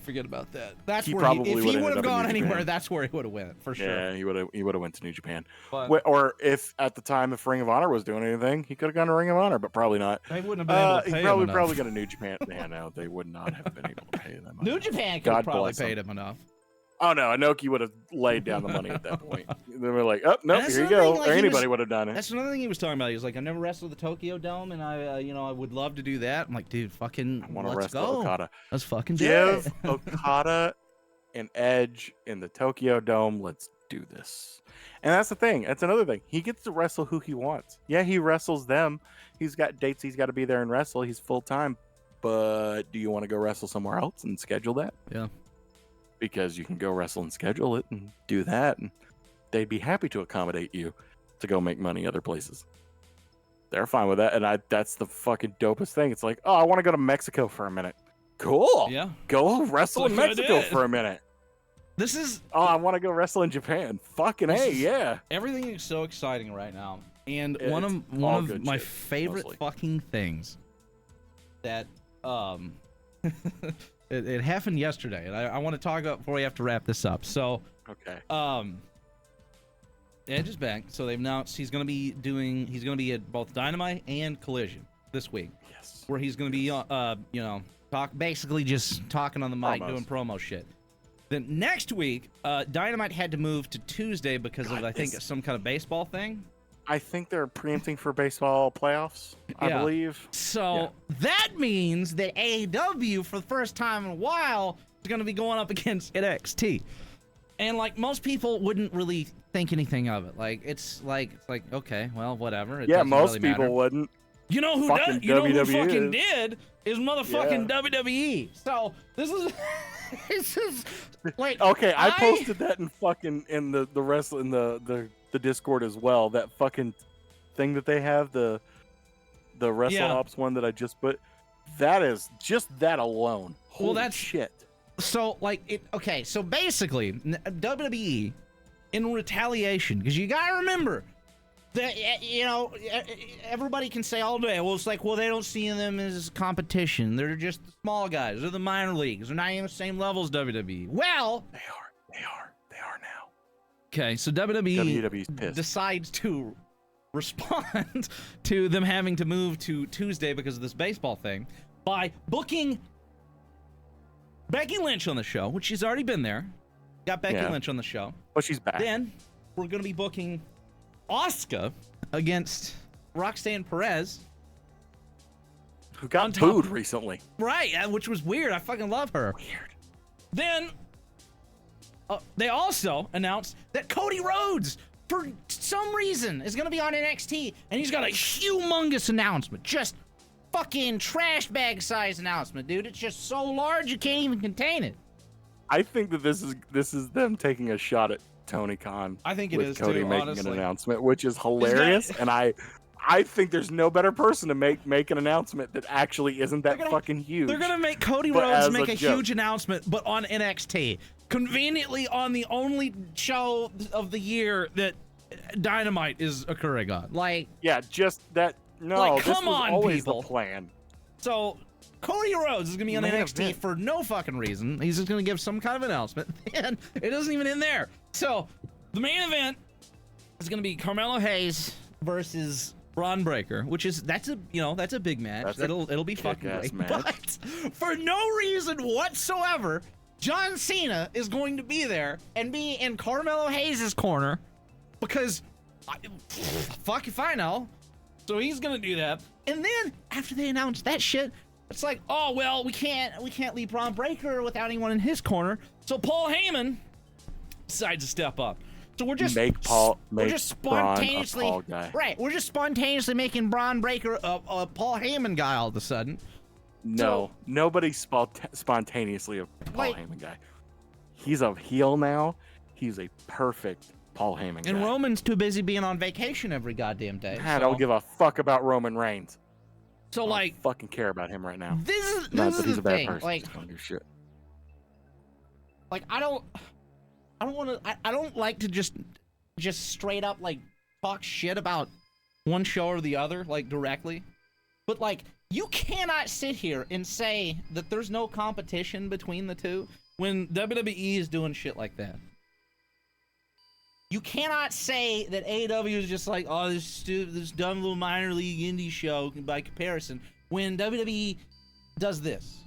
forget about that. That's He where probably if he would've would have ended up in gone New anywhere, Japan. that's where he would have went for sure. Yeah, he would have went to New Japan. But Or if at the time if Ring of Honor was doing anything, he could have gone to Ring of Honor, but probably not. they wouldn't have been able to pay him enough. Probably got to New Japan. Yeah, no, they would not have been able to pay them. New Japan could God have probably bless paid him enough. Oh no, Inoki would have laid down the money at that point. They were like, "Oh no, And that's here you another go." thing, like, Or he anybody was- would have done it. That's another thing he was talking about. He was like, "I never wrestled the Tokyo Dome, and I would love to do that." I'm like, "Dude, fucking, I want to let's wrestle go. Okada. Let's fucking do Give it." Okada an Edge in the Tokyo Dome. Let's do this. And that's the thing. That's another thing. He gets to wrestle who he wants. Yeah, he wrestles them. He's got dates he's got to be there and wrestle. He's full time. But do you want to go wrestle somewhere else and schedule that? Yeah. Because you can go wrestle and schedule it and do that, and they'd be happy to accommodate you to go make money other places. They're fine with that, and that's the fucking dopest thing. It's like, oh, I want to go to Mexico for a minute. Cool. Yeah. Go wrestle in Look what I Mexico did. for a minute. This is Oh, I want to go wrestle in Japan. Fucking This hey, is- yeah. everything is so exciting right now, and Yeah, one it's of all good my shit, favorite mostly. fucking things that it happened yesterday, and I want to talk about before we have to wrap this up. So Okay. Edge is back, so they've announced he's gonna be at both Dynamite and Collision this week, Yes. where he's gonna be basically just talking on the mic, Promos. doing promo shit. Then next week, Dynamite had to move to Tuesday because of, I think, this- some kind of baseball thing. I think they're preempting for baseball playoffs, I Yeah. believe. So that means that AEW, for the first time in a while, is going to be going up against NXT. And like most people wouldn't really think anything of it. Like it's like okay, well, whatever. It Yeah, doesn't most really people matter. wouldn't. You know who fucking does? You know who WWE fucking is. did is motherfucking WWE. So this is this is like Okay, I posted that in the wrestle in the Discord as well. That fucking thing that they have, the Wrestle Yeah. Ops one that I just put. That is just that alone. Holy that's- shit. So like it. Okay, so basically WWE in retaliation, because you gotta remember that everybody can say all day, well, it's like, well, they don't see them as competition. They're just the small guys. They're the minor leagues. They're not even the same level as WWE. Well, They are now. okay, so WWE WWE's pissed. decides to respond to them having to move to Tuesday because of this baseball thing by booking Becky Lynch on the show, which she's already been there. Got Becky Yeah. Lynch on the show. But she's back. Then we're going to be booking Asuka against Roxanne Perez. Who got on top- booed recently. Right, which was weird. I fucking love her. Weird. Then they also announced that Cody Rhodes, for some reason, is going to be on NXT, and he's got a humongous announcement. Just fucking trash bag size announcement, dude. It's just so large you can't even contain it. I think that this is them taking a shot at Tony Khan. I think it with is Cody too, making honestly. an announcement, which is hilarious, and I think there's no better person to make an announcement that actually isn't that fucking huge. They're gonna make Cody But Rhodes as make a a joke. huge announcement, but on NXT, conveniently on the only show of the year that Dynamite is occurring on. Like, Yeah, just that. No, Like, this come was on, always people. the plan. so Cody Rhodes is gonna be on Main NXT event. for no fucking reason. He's just gonna give some kind of announcement, and it isn't even in there. So the main event is gonna be Carmelo Hayes versus Braun Breaker, that's a big match. It'll be fucking great. match. But for no reason whatsoever, John Cena is going to be there and be in Carmelo Hayes' corner because fuck if I know. So he's gonna do that. And then after they announce that shit, it's like, oh well, we can't leave Braun Breaker without anyone in his corner. So Paul Heyman decides to step up. So we're just spontaneously Braun a Paul guy. Right. We're just spontaneously making Braun Breaker a Paul Heyman guy all of a sudden. No, nobody's spontaneously a Paul Heyman guy. He's a heel now. He's a perfect Paul Heyman guy. And Roman's too busy being on vacation every goddamn day. I don't give a fuck about Roman Reigns. So I don't fucking care about him right now. This is he's a bad thing. person. Just don't do shit. Like I don't like to just straight up like talk shit about one show or the other like directly. But like you cannot sit here and say that there's no competition between the two when WWE is doing shit like that. You cannot say that AEW is just like, oh, this dumb little minor league indie show by comparison when WWE does this.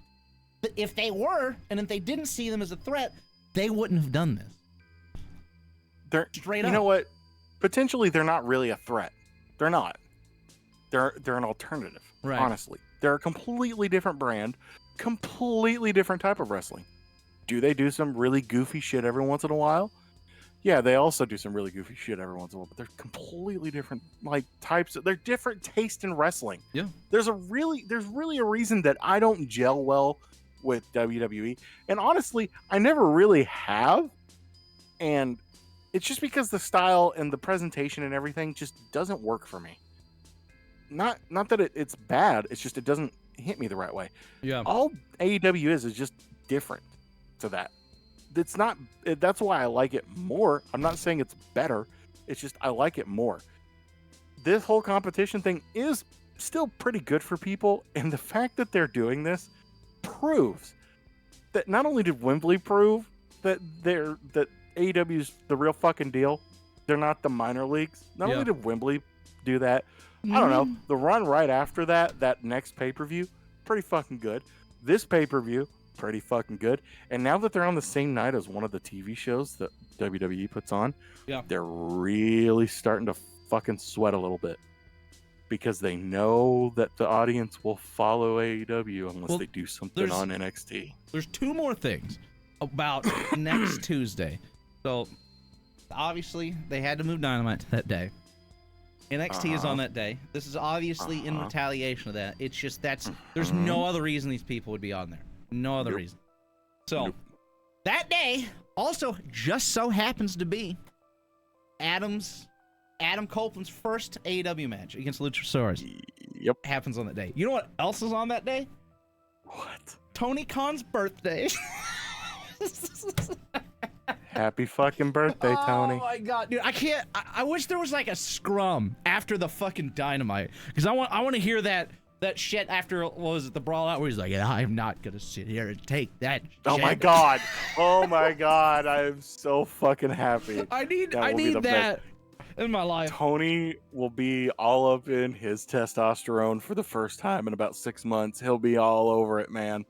But if they were, and if they didn't see them as a threat, they wouldn't have done this. Straight up. You know what? Potentially, they're not really a threat. They're not. They're an alternative. Right. Honestly, they're a completely different brand, completely different type of wrestling. Do they do some really goofy shit every once in a while? Yeah, they also do some really goofy shit every once in a while, but they're completely different types. They're different taste in wrestling. Yeah. There's really a reason that I don't gel well with WWE, and honestly, I never really have. And it's just because the style and the presentation and everything just doesn't work for me. Not that it's bad. It's just it doesn't hit me the right way. Yeah. All AEW is just different to that. It's not. That's why I like it more. I'm not saying it's better. It's just I like it more. This whole competition thing is still pretty good for people, and the fact that they're doing this proves that not only did Wembley prove that AEW's the real fucking deal. They're not the minor leagues. Not only did Wembley do that, I don't know. The run right after that next pay-per-view, pretty fucking good. This pay-per-view, pretty fucking good. And now that they're on the same night as one of the TV shows that WWE puts on, they're really starting to fucking sweat a little bit. Because they know that the audience will follow AEW unless they do something on NXT. There's two more things about next Tuesday. So, obviously, they had to move Dynamite to that day. NXT is on that day. This is obviously in retaliation of that. It's just there's no other reason these people would be on there. No other reason. So, that day also just so happens to be Adam Copeland's first AEW match against Luchasaurus. Yep. Happens on that day. You know what else is on that day? What? Tony Khan's birthday. Happy fucking birthday, Tony. Oh my god, dude. I wish there was like a scrum after the fucking Dynamite. Because I want to hear that shit after, what was it, the Brawl Out, where he's like, I'm not going to sit here and take that Oh shit. my god. Oh my god. I'm so fucking happy. I need that in my life. Tony will be all up in his testosterone for the first time in about 6 months. He'll be all over it, man.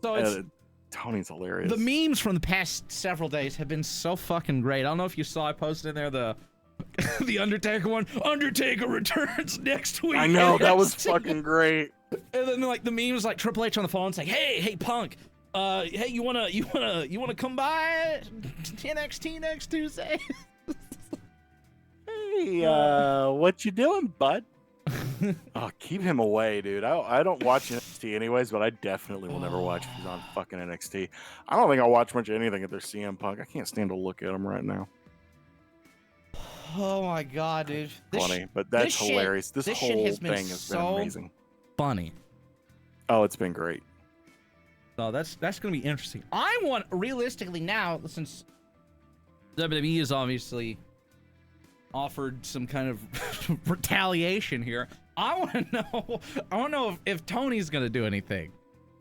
So Tony's hilarious. The memes from the past several days have been so fucking great. I don't know if you saw, I posted in there the Undertaker one. Undertaker returns next week. I know, that was fucking great. And then like the memes like Triple H on the phone saying, "Hey Punk, hey you wanna come by NXT next Tuesday?" Hey, what you doing, bud? Oh, keep him away, dude. I don't watch NXT anyways, but I definitely will never watch if he's on fucking NXT. I don't think I'll watch much of anything if there's CM Punk. I can't stand to look at him right now. Oh my god, dude. Funny, but that's hilarious. This whole thing has been amazing. Funny. Oh, it's been great. So that's gonna be interesting. I want, realistically now, since WWE is obviously offered some kind of retaliation here, I want to know if Tony's gonna do anything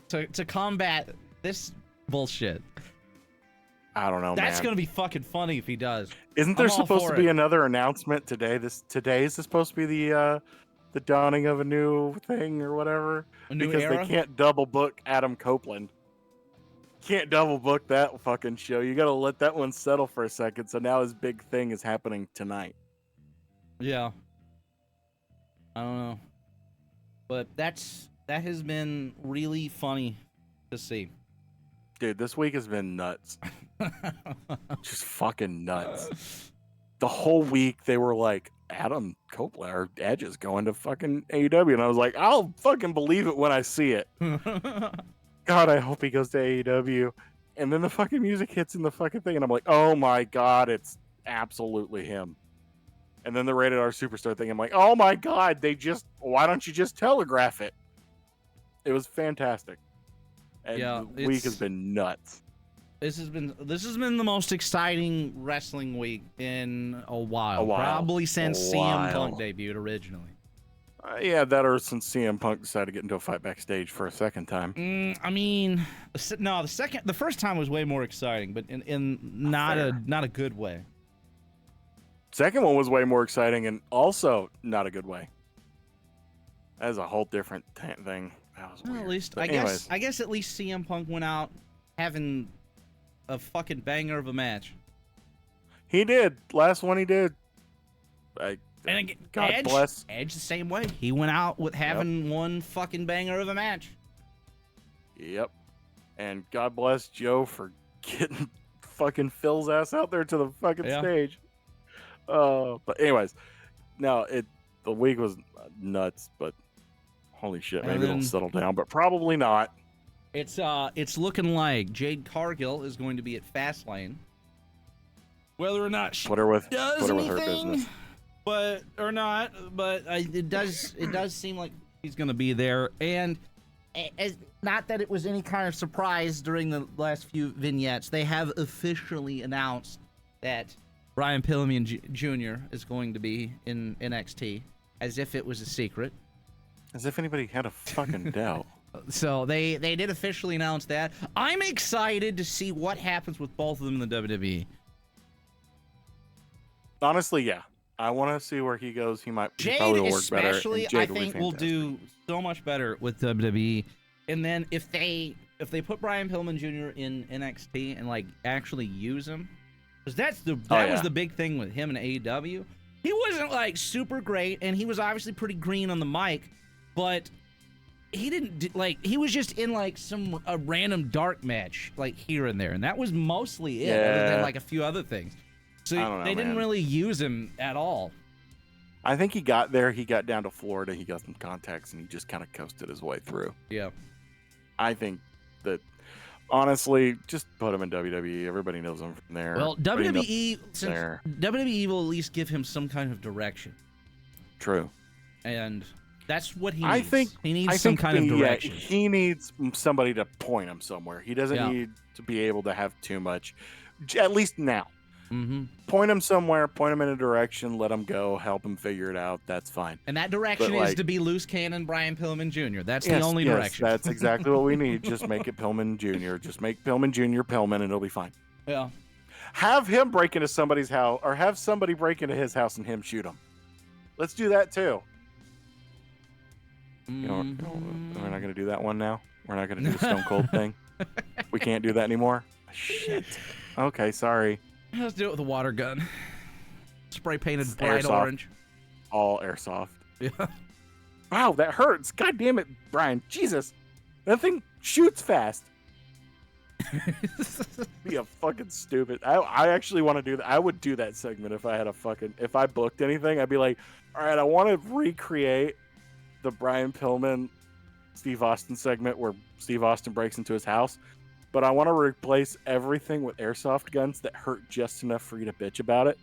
to combat this bullshit. I don't know, That's man. gonna be fucking funny if he does. Isn't there I'm all supposed to for be it. another announcement today? Today is supposed to be the dawning of a new thing or whatever. A new Because era? they can't double book Adam Copeland. Can't double book that fucking show. You gotta let that one settle for a second. So now his big thing is happening tonight. Yeah. I don't know. But that has been really funny to see. Dude, this week has been nuts. Just fucking nuts. The whole week they were like, Adam Copeland or Edge is going to fucking AEW. And I was like, I'll fucking believe it when I see it. God, I hope he goes to AEW. And then the fucking music hits in the fucking thing. And I'm like, oh my God, it's absolutely him. And then the Rated R Superstar thing. I'm like, oh my God, why don't you just telegraph it? It was fantastic. And Yeah, the week has been nuts. This has been the most exciting wrestling week in a while. Probably since CM Punk debuted originally. Yeah, that or since CM Punk decided to get into a fight backstage for a second time. I mean, no, the first time was way more exciting, but in not a good way. Second one was way more exciting and also not a good way. That is a whole different thing. That was weird. Well, at least But I guess at least CM Punk went out having a fucking banger of a match. He did. Last one he did. And again, God bless. Edge the same way. He went out with having one fucking banger of a match. Yep. And God bless Joe for getting fucking Phil's ass out there to the fucking stage. But anyways, no, the week was nuts, but holy shit, maybe it'll settle down, but probably not. It's looking like Jade Cargill is going to be at Fastlane. Whether or not she does anything, her business. but it does seem like she's going to be there. And not that it was any kind of surprise during the last few vignettes, they have officially announced that Brian Pillman Jr. is going to be in NXT, as if it was a secret. As if anybody had a fucking doubt. So they did officially announce that. I'm excited to see what happens with both of them in the WWE. Honestly, yeah. I want to see where he goes. He probably will work better. Especially, I think will do so much better with WWE. And then if they put Brian Pillman Jr. in NXT and like actually use him, because that was the big thing with him in AEW. He wasn't like super great, and he was obviously pretty green on the mic, but he didn't he was just in like a random dark match like here and there, and that was mostly it, other than like a few other things. So they didn't really use him at all. I think he got there. He got down to Florida. He got some contacts, and he just kind of coasted his way through. Yeah. I think that, honestly, just put him in WWE. Everybody knows him from there. Well, WWE will at least give him some kind of direction. True. And that's what he needs. I think he needs some kind of direction. He needs somebody to point him somewhere. He doesn't need to be able to have too much, at least now. Mm-hmm. Point him somewhere, point him in a direction, let him go, help him figure it out. That's fine. And that direction is to be loose cannon Brian Pillman Jr. That's the only direction. That's exactly what we need. Just make it Pillman Jr. Just make Pillman Jr. Pillman, and it'll be fine. Yeah. Have him break into somebody's house, or have somebody break into his house and him shoot him. Let's do that too. We're not going to do that one now. We're not going to do the Stone Cold thing. We can't do that anymore. Shit. Okay, sorry. Let's do it with a water gun. Spray painted It's bright airsoft. orange. All airsoft. Yeah. Wow, that hurts. God damn it, Brian. Jesus. That thing shoots fast. Be a fucking stupid. I actually want to do that. I would do that segment if I booked anything. I'd be like, all right, I want to recreate the Brian Pillman Steve Austin segment where Steve Austin breaks into his house. But I want to replace everything with airsoft guns that hurt just enough for you to bitch about it.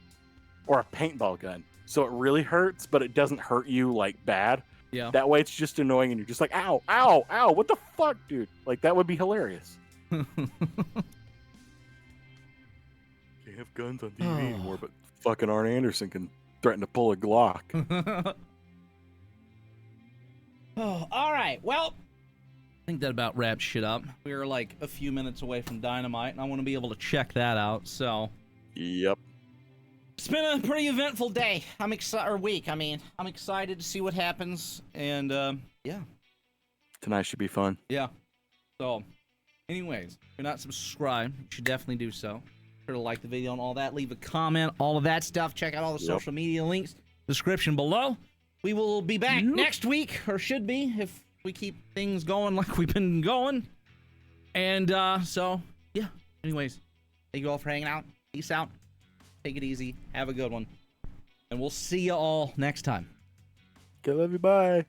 Or a paintball gun. So it really hurts, but it doesn't hurt you, like, bad. Yeah. That way it's just annoying and you're just like, ow, ow, ow, what the fuck, dude? Like, that would be hilarious. Can't have guns on TV anymore, but fucking Arn Anderson can threaten to pull a Glock. Oh, all right. Well, think that about wraps shit up. We're like a few minutes away from Dynamite, and I want to be able to check that out. So, Yep. it's been a pretty eventful day. I'm excited, or week. I mean, I'm excited to see what happens, and yeah, Tonight should be fun. yeah. So, anyways, if you're not subscribed, you should definitely do so. Be sure to like the video and all that. Leave a comment, all of that stuff. Check out all the social media links, description below. We will be back next week, or should be, if we keep things going like we've been going. And so, yeah. Anyways, thank you all for hanging out. Peace out. Take it easy. Have a good one. And we'll see you all next time. Okay, love you. Bye.